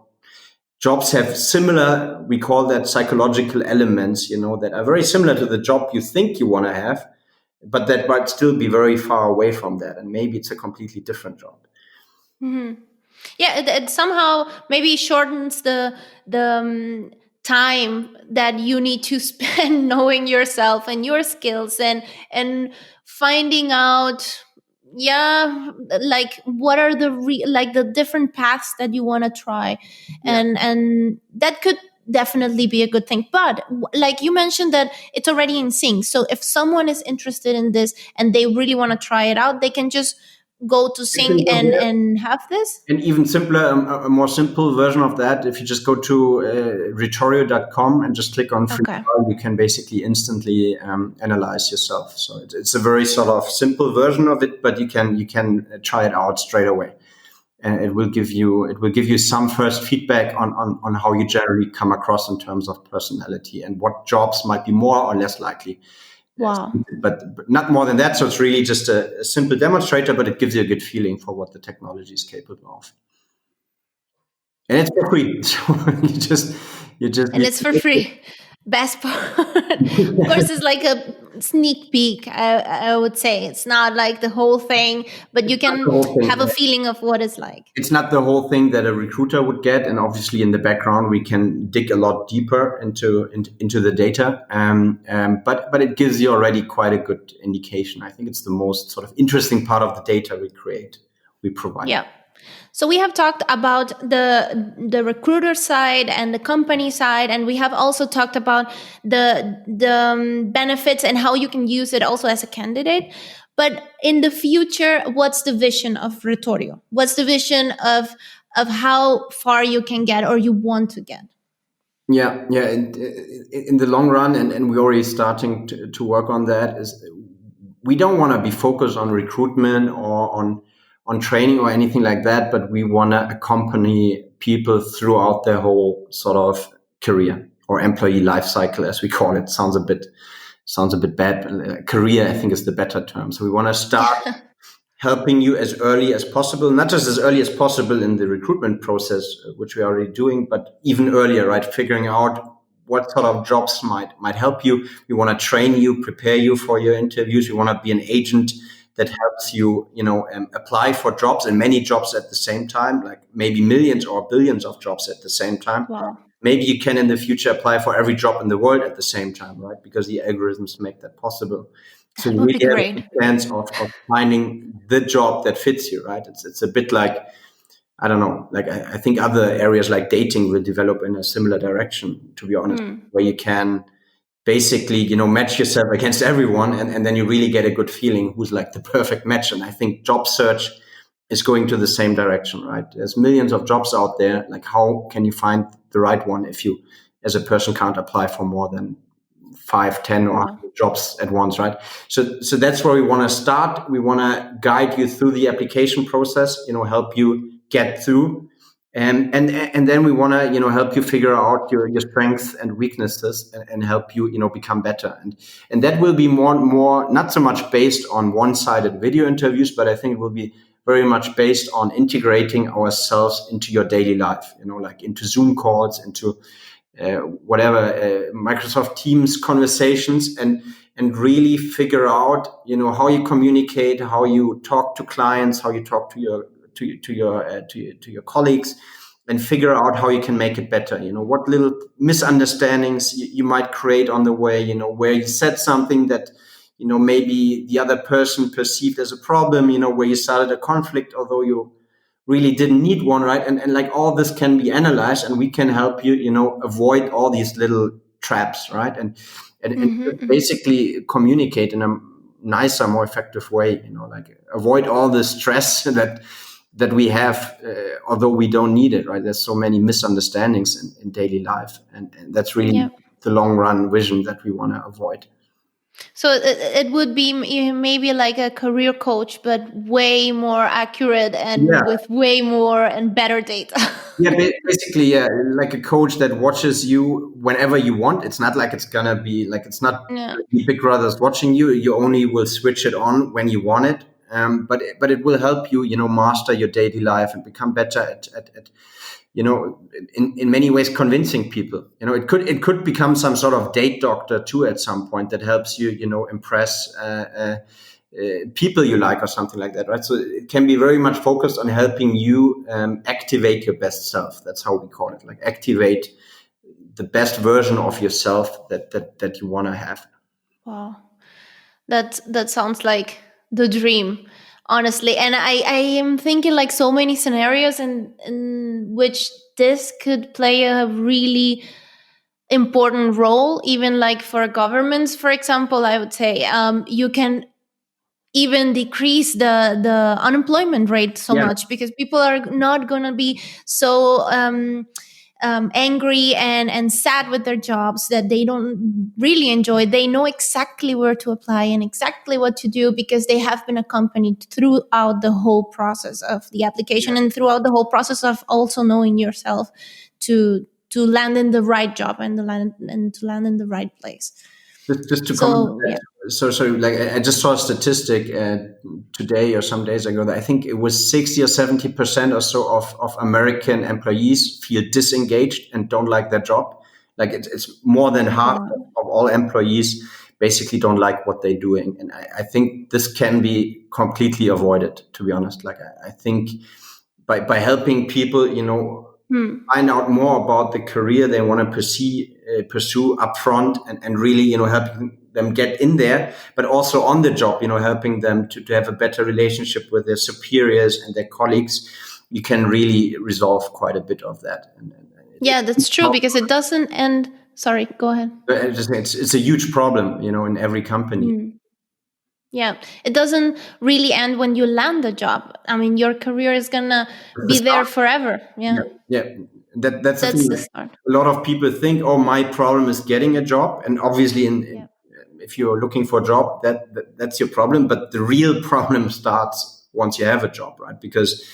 jobs have similar, we call that psychological elements, that are very similar to the job you think you want to have, but that might still be very far away from that. And maybe it's a completely different job. Yeah, it somehow maybe shortens the time that you need to spend knowing yourself and your skills and finding out, yeah, like what are like the different paths that you want to try, and that could definitely be a good thing. But like you mentioned, that it's already in sync. So if someone is interested in this and they really want to try it out, they can just go to sync and have this. And even simpler, a more simple version of that, if you just go to retorio.com and just click on free Okay. trial, you can basically instantly analyze yourself. So it's a very sort of simple version of it, but you can try it out straight away. And it will give you some first feedback on how you generally come across in terms of personality and what jobs might be more or less likely. Wow. But not more than that. So it's really just a simple demonstrator, but it gives you a good feeling for what the technology is capable of. And it's for free. So And it's for free. Best part. Of course, it's like a sneak peek. I would say it's not like the whole thing, but you can have a feeling of what it's like. It's not the whole thing that a recruiter would get, and obviously in the background we can dig a lot deeper into the data. But it gives you already quite a good indication. I think it's the most sort of interesting part of the data we provide. Yeah. So we have talked about the recruiter side and the company side, and we have also talked about the benefits and how you can use it also as a candidate. But in the future, what's the vision of Retorio? What's the vision of how far you can get or you want to get? Yeah. In the long run, and we're already starting to work on that, is we don't want to be focused on recruitment or on training or anything like that, but we want to accompany people throughout their whole sort of career or employee life cycle, as we call it. Sounds a bit bad. Career, I think, is the better term. So we want to start helping you as early as possible, not just as early as possible in the recruitment process, which we're already doing, but even earlier, right? Figuring out what sort of jobs might help you. We want to train you, prepare you for your interviews. We want to be an agent that helps you, apply for jobs, and many jobs at the same time, like maybe millions or billions of jobs at the same time. Wow. Maybe you can in the future apply for every job in the world at the same time, right? Because the algorithms make that possible. So That you would really be have great. a chance of finding the job that fits you, right? It's a bit like, I don't know, like I think other areas like dating will develop in a similar direction, to be honest, where you can basically, match yourself against everyone, and then you really get a good feeling who's like the perfect match. And I think job search is going to the same direction, right? There's millions of jobs out there. Like, how can you find the right one if you, as a person, can't apply for more than 5, 10, or 100 jobs at once, right? So that's where we want to start. We want to guide you through the application process, help you get through. And then we want to, help you figure out your strengths and weaknesses, and help you, become better. And that will be more, not so much based on one-sided video interviews, but I think it will be very much based on integrating ourselves into your daily life, like into Zoom calls, into Microsoft Teams conversations, and really figure out, how you communicate, how you talk to clients, how you talk to your colleagues, and figure out how you can make it better. What little misunderstandings you might create on the way, where you said something that, maybe the other person perceived as a problem, where you started a conflict, although you really didn't need one, right? And like all this can be analyzed, and we can help you, avoid all these little traps, right? And basically communicate in a nicer, more effective way, like avoid all the stress that we have, although we don't need it, right? There's so many misunderstandings in daily life, and that's really the long run vision that we want to avoid. So it would be maybe like a career coach, but way more accurate and with way more and better data. Basically, like a coach that watches you whenever you want. It's not like it's gonna be like, it's not Big Brother's watching you. You only will switch it on when you want it. but it will help you, master your daily life and become better at in many ways convincing people. It could become some sort of date doctor too at some point that helps you, impress people you like or something like that, right? So it can be very much focused on helping you activate your best self. That's how we call it, like activate the best version of yourself that you want to have. Wow. That sounds like the dream, honestly. And I am thinking like so many scenarios in which this could play a really important role, even like for governments, for example. I would say you can even decrease the unemployment rate so Yeah, much, because people are not going to be so angry and sad with their jobs that they don't really enjoy. They know exactly where to apply and exactly what to do, because they have been accompanied throughout the whole process of the application, and throughout the whole process of also knowing yourself to land in the right job and to land in the right place. just to comment on So yeah. that. So like I just saw a statistic today or some days ago that I think it was 60 or 70% or so of American employees feel disengaged and don't like their job. Like it's more than half Wow. of all employees basically don't like what they're doing. And I think this can be completely avoided, to be honest. Like I think by helping people, Hmm. find out more about the career they want to pursue upfront, and really, helping them get in there, but also on the job, helping them to have a better relationship with their superiors and their colleagues. You can really resolve quite a bit of that. Yeah, that's It's true, because it doesn't end. Sorry, go ahead. it's a huge problem, in every company. Hmm. Yeah, it doesn't really end when you land the job. I mean, your career is gonna That's the be there start. forever. Yeah, Yeah, yeah. That's the thing. that's the Like, start. a lot of people think, oh, my problem is getting a job, and obviously, Yeah. if you're looking for a job, that's your problem. But the real problem starts once you have a job, right? Because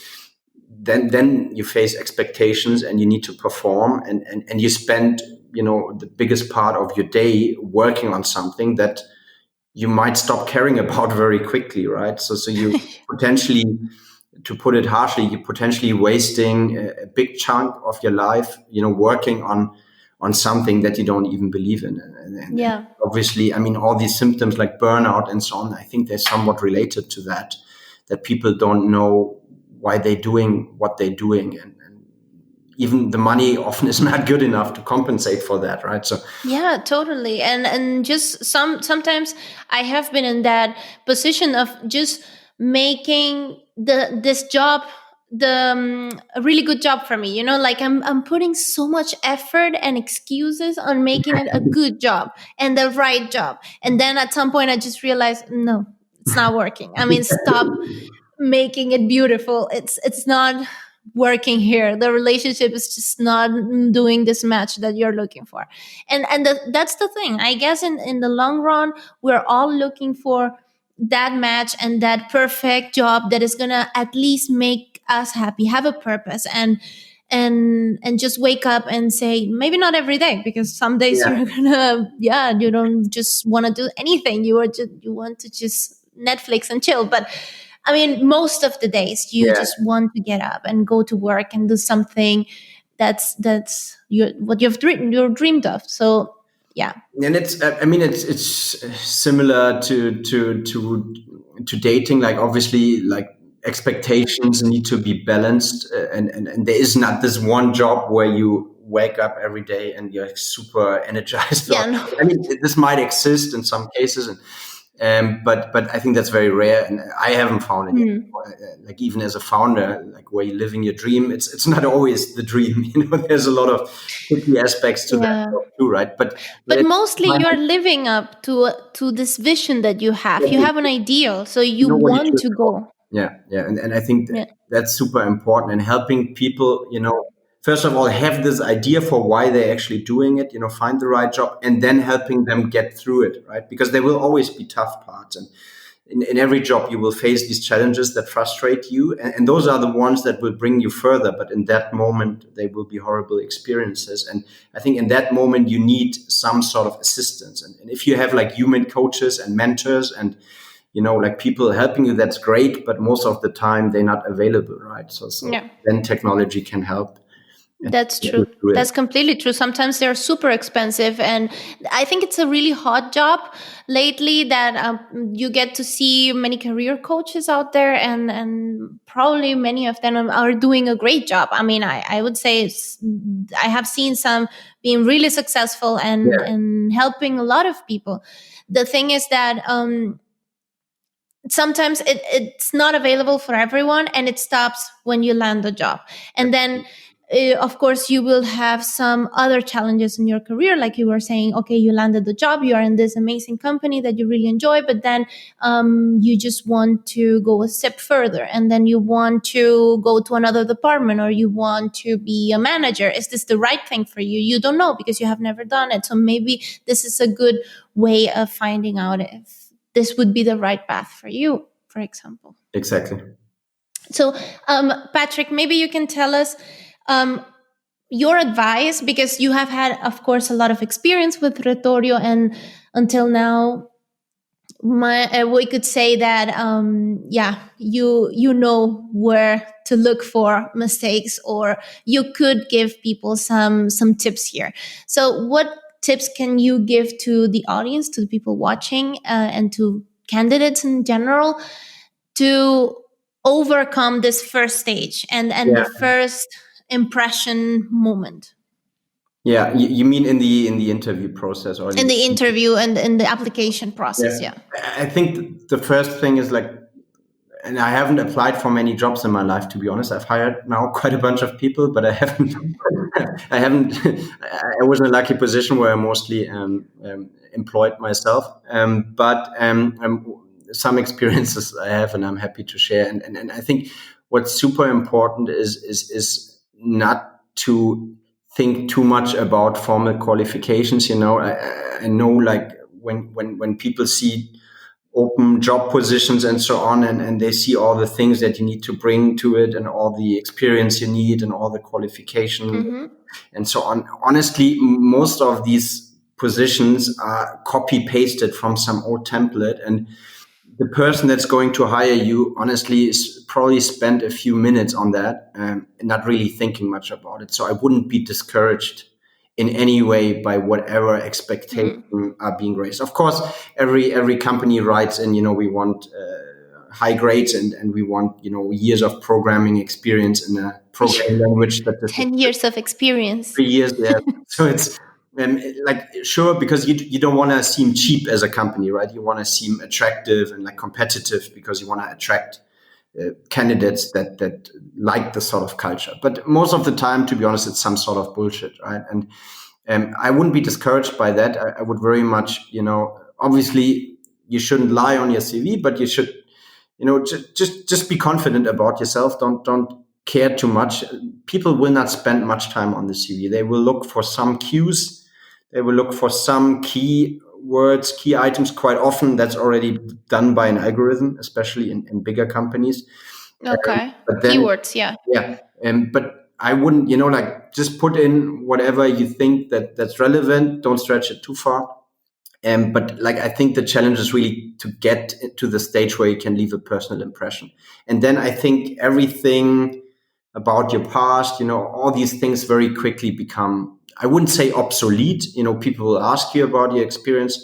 then you face expectations and you need to perform, and you spend, the biggest part of your day working on something that you might stop caring about very quickly, right? So you potentially, to put it harshly, you're potentially wasting a big chunk of your life, working on something that you don't even believe in. And Yeah. obviously, I mean, all these symptoms like burnout and so on, I think they're somewhat related to that people don't know why they're doing what they're doing. And even the money often is not good enough to compensate for that, right? So Yeah, totally. And just sometimes I have been in that position of just making this job a really good job for me. Like I'm putting so much effort and excuses on making it a good job and the right job. And then at some point I just realized, no, it's not working. I mean, stop making it beautiful. It's not working here. The relationship is just not doing this match that you're looking for. And that's the thing, I guess. In the long run, we're all looking for that match and that perfect job that is gonna at least make us happy, have a purpose, and just wake up and say, maybe not every day, because some days yeah, you're gonna, yeah, you don't just want to do anything. You want to just Netflix and chill. But I mean, most of the days you yeah. just want to get up and go to work and do something that's what you're dreamed of. So yeah. And I mean, it's similar to dating. Like obviously, like expectations need to be balanced, and there is not this one job where you wake up every day and you're super energized. Yeah, no. I mean, this might exist in some cases, but I think that's very rare, and I haven't found it yet. Hmm. Like even as a founder, like where you're living your dream, it's not always the dream. There's a lot of tricky aspects to that Yeah. job too, right? But But it's mostly you're living up to this vision that you have. You have an ideal, so you you know what you want should to for. go. Yeah, and I think Yeah. that's super important, and helping people, first of all, have this idea for why they're actually doing it, find the right job, and then helping them get through it, right? Because there will always be tough parts, and in every job you will face these challenges that frustrate you, and those are the ones that will bring you further. But in that moment they will be horrible experiences, and I think in that moment you need some sort of assistance. And if you have like human coaches and mentors, and like people helping you, that's great, but most of the time they're not available, right? So Yeah. then technology can help. And That's get you true. through it. That's completely true. Sometimes they're super expensive, and I think it's a really hot job lately that you get to see many career coaches out there, and probably many of them are doing a great job. I mean, I would say I have seen some being really successful Yeah, and helping a lot of people. The thing is that sometimes it's not available for everyone, and it stops when you land the job. And then of course you will have some other challenges in your career, like you were saying, okay, you landed the job, you are in this amazing company that you really enjoy, but then you just want to go a step further, and then you want to go to another department, or you want to be a manager. Is this the right thing for you? You don't know, because you have never done it. So maybe this is a good way of finding out if this would be the right path for you, for example. exactly. So, Patrick, maybe you can tell us um, your advice, because you have had, of course, a lot of experience with Retorio, and until now, we could say that yeah, you know where to look for mistakes, or you could give people some tips here. So what tips can you give to the audience, to the people watching, and to candidates in general, to overcome this first stage and the Yeah. first impression moment Yeah, you mean in the interview process or in in the interview and in the application process? yeah. Yeah. I think the first thing is like, and I haven't applied for many jobs in my life, to be honest. I've hired now quite a bunch of people, but I haven't, I haven't, I was in a lucky position where I mostly employed myself. But some experiences I have, and I'm happy to share. And I think what's super important is not to think too much about formal qualifications. I know, like when people see open job positions and so on, and they see all the things that you need to bring to it, and all the experience you need, and all the qualification Mm-hmm. and so on. Honestly, most of these positions are copy pasted from some old template, and the person that's going to hire you, honestly, is probably spent a few minutes on that, and not really thinking much about it. So I wouldn't be discouraged in any way by whatever expectations Mm-hmm. are being raised. Of course, every company writes in, we want high grades, and we want, years of programming experience in a programming language that this is 10 years of experience. 3 years. Yeah. So it's like, sure, because you don't want to seem cheap as a company, right? You want to seem attractive and like competitive, because you want to attract candidates that like the sort of culture. But most of the time, to be honest, it's some sort of bullshit, right? And I wouldn't be discouraged by that. I would very much, obviously you shouldn't lie on your CV, but you should, just be confident about yourself. Don't care too much. People will not spend much time on the CV. They will look for some cues. They will look for some key words, key items. Quite often that's already done by an algorithm, especially in bigger companies. Okay. But then, Keywords, yeah. yeah, but I wouldn't, like, just put in whatever you think that's relevant. Don't stretch it too far. But like, I think the challenge is really to get to the stage where you can leave a personal impression. And then I think everything about your past, all these things very quickly become, I wouldn't say obsolete. People will ask you about your experience,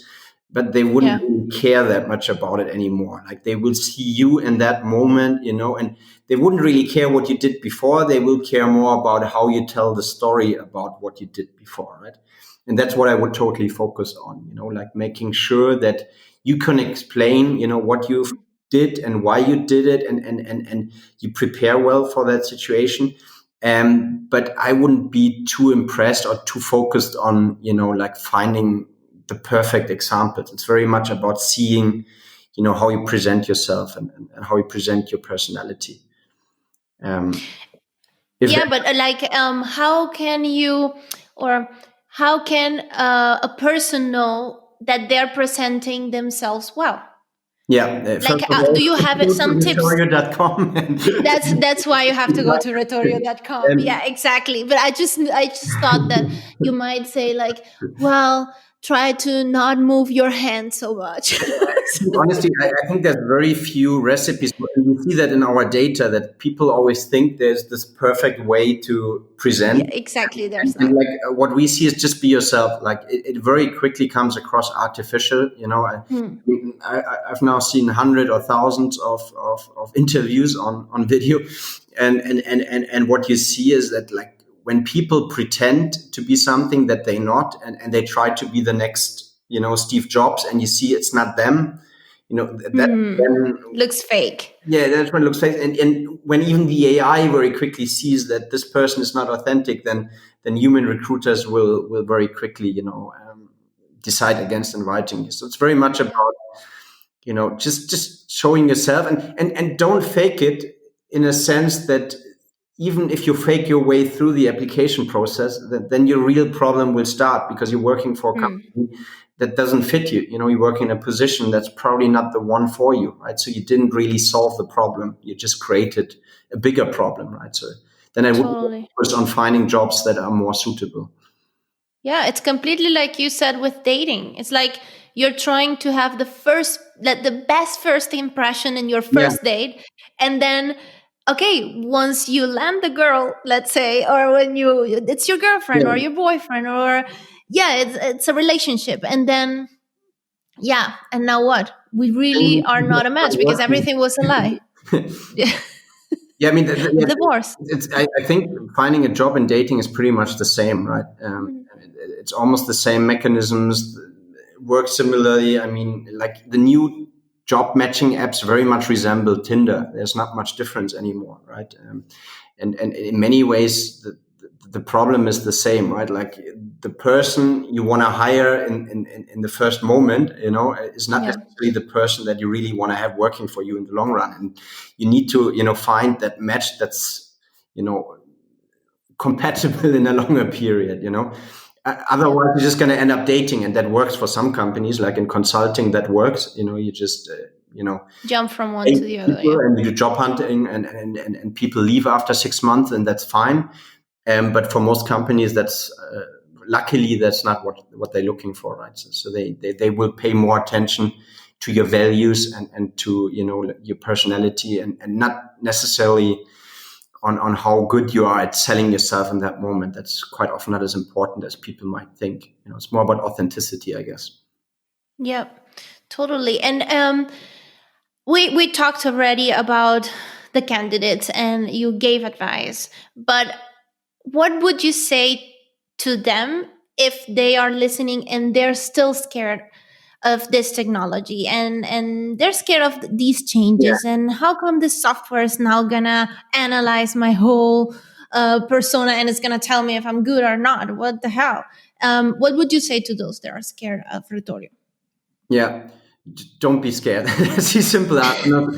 but they wouldn't Yeah. really care that much about it anymore. Like, they will see you in that moment, and they wouldn't really care what you did before. They will care more about how you tell the story about what you did before, right? And that's what I would totally focus on, like making sure that you can explain, what you did and why you did it, and you prepare well for that situation. But I wouldn't be too impressed or too focused on, like finding the perfect examples. It's very much about seeing, how you present yourself, and how you present your personality. Um, if Yeah, that, but like, how can you, or how can a person know that they're presenting themselves well? yeah, Like, first of all, do you have go to some tips? Retorio.com and That's why you have to go to retorio.com. and Yeah, exactly. But I just thought that you might say, like, well, try to not move your hand so much. Honestly, I think there's very few recipes. And we see that in our data that people always think there's this perfect way to Yeah, present. exactly. There's And not. like what we see is just be yourself. Like it very quickly comes across artificial. Hmm. I've now seen hundreds or thousands of interviews on video, and what you see is that like when people pretend to be something that they're not, and they try to be the next Steve Jobs, and you see it's not them. That Hmm. then Looks fake. yeah, that's what it looks like. And when even the AI very quickly sees that this person is not authentic, then human recruiters will very quickly, decide against inviting you. So it's very much Yeah. about, just showing yourself, and don't fake it, in a sense that even if you fake your way through the application process, then your real problem will start, because you're working for a Hmm. company that doesn't fit you. You work in a position that's probably not the one for you, right? So you didn't really solve the problem. You just created a bigger problem, right? So then I would Totally. focus on finding jobs that are more suitable. Yeah, it's completely like you said with dating. It's like you're trying to have the best first impression in your Yeah, first date, and then okay, once you land the girl, let's say, or when it's your girlfriend or yeah. your boyfriend, or yeah, it's a relationship, and then yeah, and now what? We really And are not a match because everything was a lie. Yeah, yeah, I mean, divorce. I think finding a job and dating is pretty much the same, right? Mhm. It's almost the same mechanisms, work similarly. I mean, like the new job matching apps very much resemble Tinder. There's not much difference anymore, right? And in many ways, the problem is the same, right? Like the person you want to hire in the first moment, is not Yeah, necessarily the person that you really want to have working for you in the long run. And you need to, find that match that's, you know, compatible in a longer period. yeah. Otherwise, you're just going to end up dating, and that works for some companies. Like in consulting, that works. You just, Jump from one pay to the other. people Yeah, and you do job hunting, and people leave after 6 months, and that's fine. But for most companies, that's luckily that's not what they're looking for, right? So they will pay more attention to your values and to your personality, and not necessarily on how good you are at selling yourself in that moment. That's quite often not as important as people might think. It's more about authenticity, I guess. yeah, totally. And we talked already about the candidates, and you gave advice. But what would you say to them if they are listening and they're still scared of this technology, and they're scared of these Yeah. changes, and how come this software is now gonna analyze my whole persona and it's gonna tell me if I'm good or not? What the hell? What would you say to those that are scared of Retorio? Yeah, don't be scared. That's the simple answer. No, no,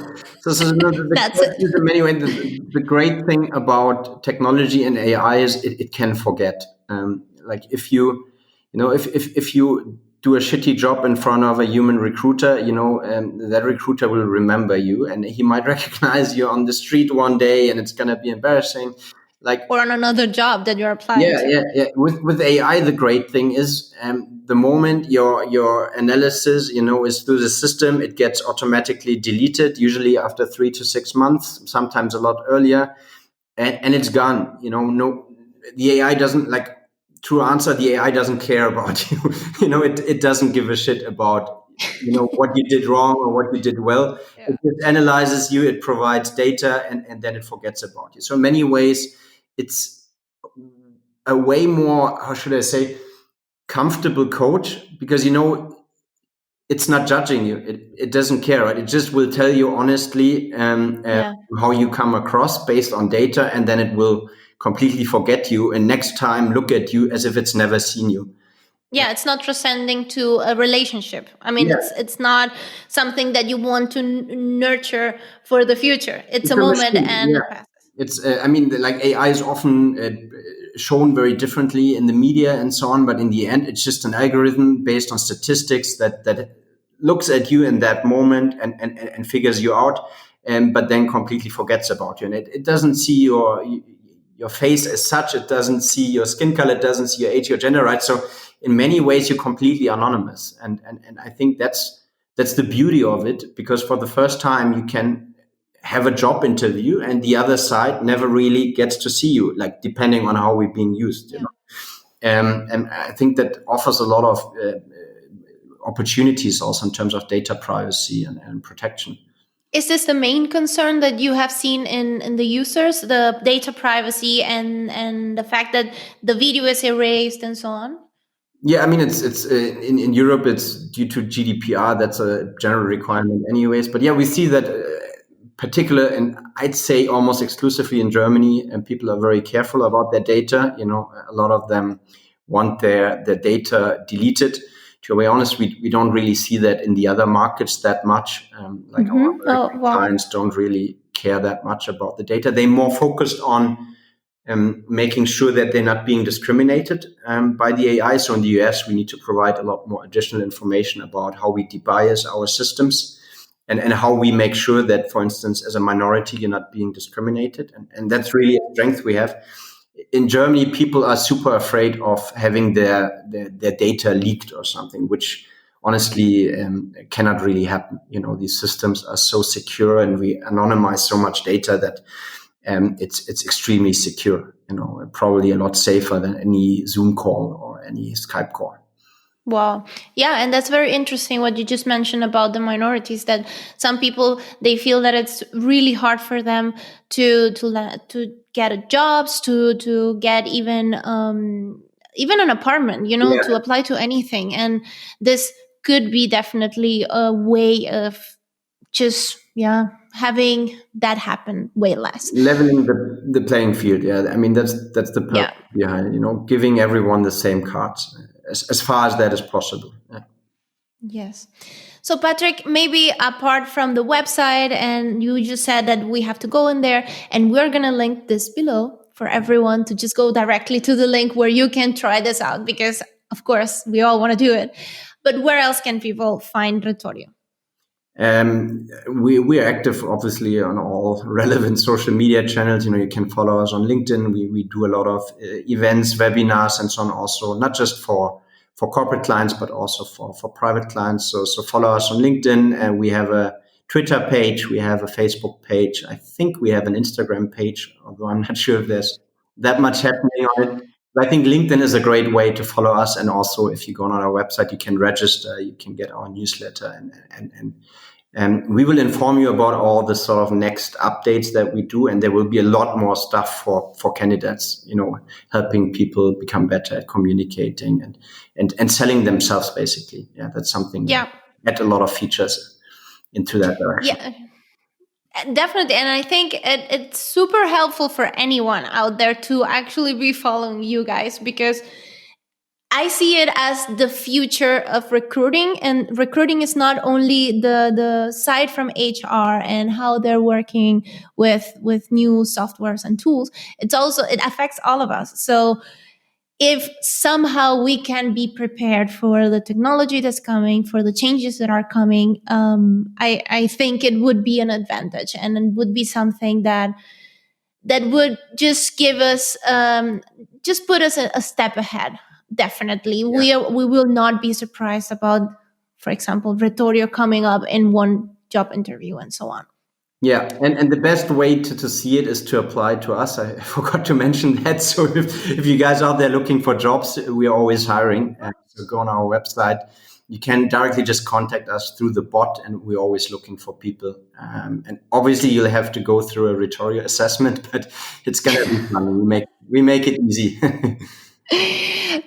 the That's it. question is, in many ways, the great thing about technology and AI is it can forget. Like if if you do a shitty job in front of a human recruiter, that recruiter will remember you, and he might recognize you on the street one day, and it's gonna be embarrassing. Like Or on another job that you're applying yeah, to. yeah, yeah. With AI, the great thing is the moment your analysis, is through the system, it gets automatically deleted. Usually after 3 to 6 months, sometimes a lot earlier, and it's gone. No, the AI doesn't like. True answer: the AI doesn't care about you. It doesn't give a shit about what you did wrong or what you did well. It Yeah. just analyzes you. It provides data, and then it forgets about you. So in many ways, it's a way more, how should I say, comfortable coach, because it's not judging you. It doesn't care, right? It just will tell you honestly Yeah. how you come across based on data, and then it will completely forget you, and next time look at you as if it's never seen you. Yeah, it's not transcending to a relationship. I mean, Yeah, it's not something that you want to nurture for the future. It's a it's a moment machine. and Yeah, it passes. it's. I mean, like AI is often shown very differently in the media and so on, but in the end, it's just an algorithm based on statistics that looks at you in that moment, and figures you out, but then completely forgets about you, and it doesn't see your face as such. It doesn't see your skin color, it doesn't see your age, your gender, right? So in many ways, you're completely anonymous. And I think that's the beauty of it, because for the first time, you can have a job interview and the other side never really gets to see you, like depending on how we're being used. You know? And I think that offers a lot of opportunities also in terms of data privacy and protection. Is this the main concern that you have seen in the users, the data privacy and the fact that the video is erased and so on? Yeah, I mean, it's in Europe, it's due to GDPR. That's a general requirement anyways. But yeah, we see that particular, and I'd say almost exclusively in Germany, and people are very careful about their data. You know, a lot of them want their data deleted. To be honest, we don't really see that in the other markets that much. Like our clients don't really care that much about the data. They're more focused on making sure that they're not being discriminated by the AI. So in the US, we need to provide a lot more additional information about how we debias our systems and how we make sure that, for instance, as a minority, you're not being discriminated. And that's really a strength we have. In Germany, people are super afraid of having their data leaked or something, which honestly cannot really happen. You know, these systems are so secure and we anonymize so much data that it's extremely secure, you know, probably a lot safer than any Zoom call or any Skype call. Wow. Yeah. And that's very interesting what you just mentioned about the minorities, that some people, they feel that it's really hard for them to get jobs, to get even an apartment, you know, to apply to anything. And this could be definitely a way of just, having that happen way less. Leveling the playing field. Yeah. I mean, that's the purpose behind it, you know, giving everyone the same cards as far as that is possible. Yeah. Yes. So Patrick, maybe apart from the website, and you just said that we have to go in there, and we're going to link this below for everyone to just go directly to the link where you can try this out, because of course we all want to do it. But where else can people find Retorio? We are active, obviously, on all relevant social media channels. You know, you can follow us on LinkedIn. We do a lot of events, webinars, and so on. Also, not just for corporate clients, but also for private clients. So follow us on LinkedIn. We have a Twitter page. We have a Facebook page. I think we have an Instagram page, although I'm not sure if there's that much happening on it. But I think LinkedIn is a great way to follow us. And also, if you go on our website, you can register. You can get our newsletter, and we will inform you about all the sort of next updates that we do. And there will be a lot more stuff for candidates, you know, helping people become better at communicating and selling themselves, basically. Yeah, that's something. Yeah. Add a lot of features into that direction. Yeah. Definitely. And I think it's super helpful for anyone out there to actually be following you guys, because I see it as the future of recruiting, and recruiting is not only the side from HR and how they're working with new softwares and tools. It affects all of us. So if somehow we can be prepared for the technology that's coming, for the changes that are coming, I think it would be an advantage, and it would be something that would just give us, just put us a step ahead. Definitely. Yeah. We will not be surprised about, for example, Retorio coming up in one job interview and so on. Yeah, and the best way to see it is to apply to us. I forgot to mention that. So if you guys out there looking for jobs, we are always hiring. So go on our website. You can directly just contact us through the bot, and we're always looking for people. And obviously, you'll have to go through a Retorio assessment, but it's gonna be fun. We make it easy.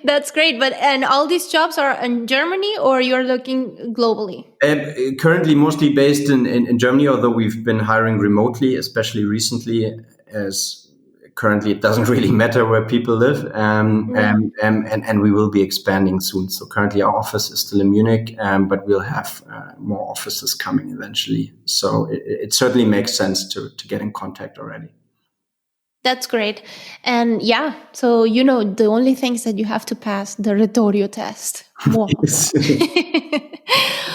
That's great. And all these jobs are in Germany, or you're looking globally? Currently, mostly based in Germany, although we've been hiring remotely, especially recently, as currently it doesn't really matter where people live. And we will be expanding soon. So currently our office is still in Munich, but we'll have more offices coming eventually. So it certainly makes sense to get in contact already. That's great. And yeah, so the only things that you have to pass the Retorio test. More. Yes.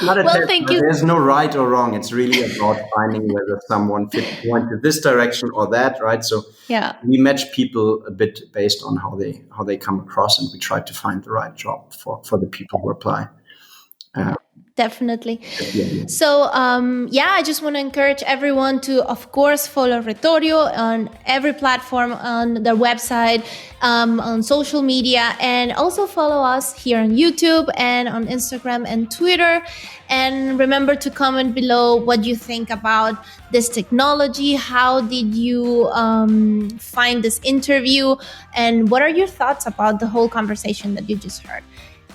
Not a Well, test, thank but you. there's no right or wrong. It's really about finding whether someone fits more into this direction or that, right? So Yeah. we match people a bit based on how they come across, and we try to find the right job for the people who apply. Definitely. That's the idea. So, I just want to encourage everyone to, of course, follow Retorio on every platform, on their website, on social media, and also follow us here on YouTube and on Instagram and Twitter. And remember to comment below what you think about this technology. How did you find this interview? And what are your thoughts about the whole conversation that you just heard?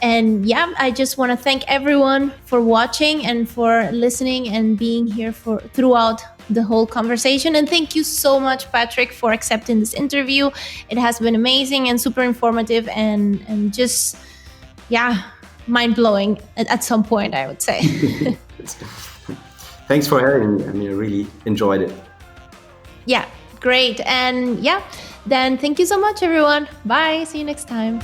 And yeah, I just want to thank everyone for watching and for listening and being here throughout the whole conversation. And thank you so much, Patrick, for accepting this interview. It has been amazing and super informative and just, mind-blowing at some point, I would say. Thanks for having me. I mean, I really enjoyed it. Yeah, great. And then thank you so much, everyone. Bye. See you next time.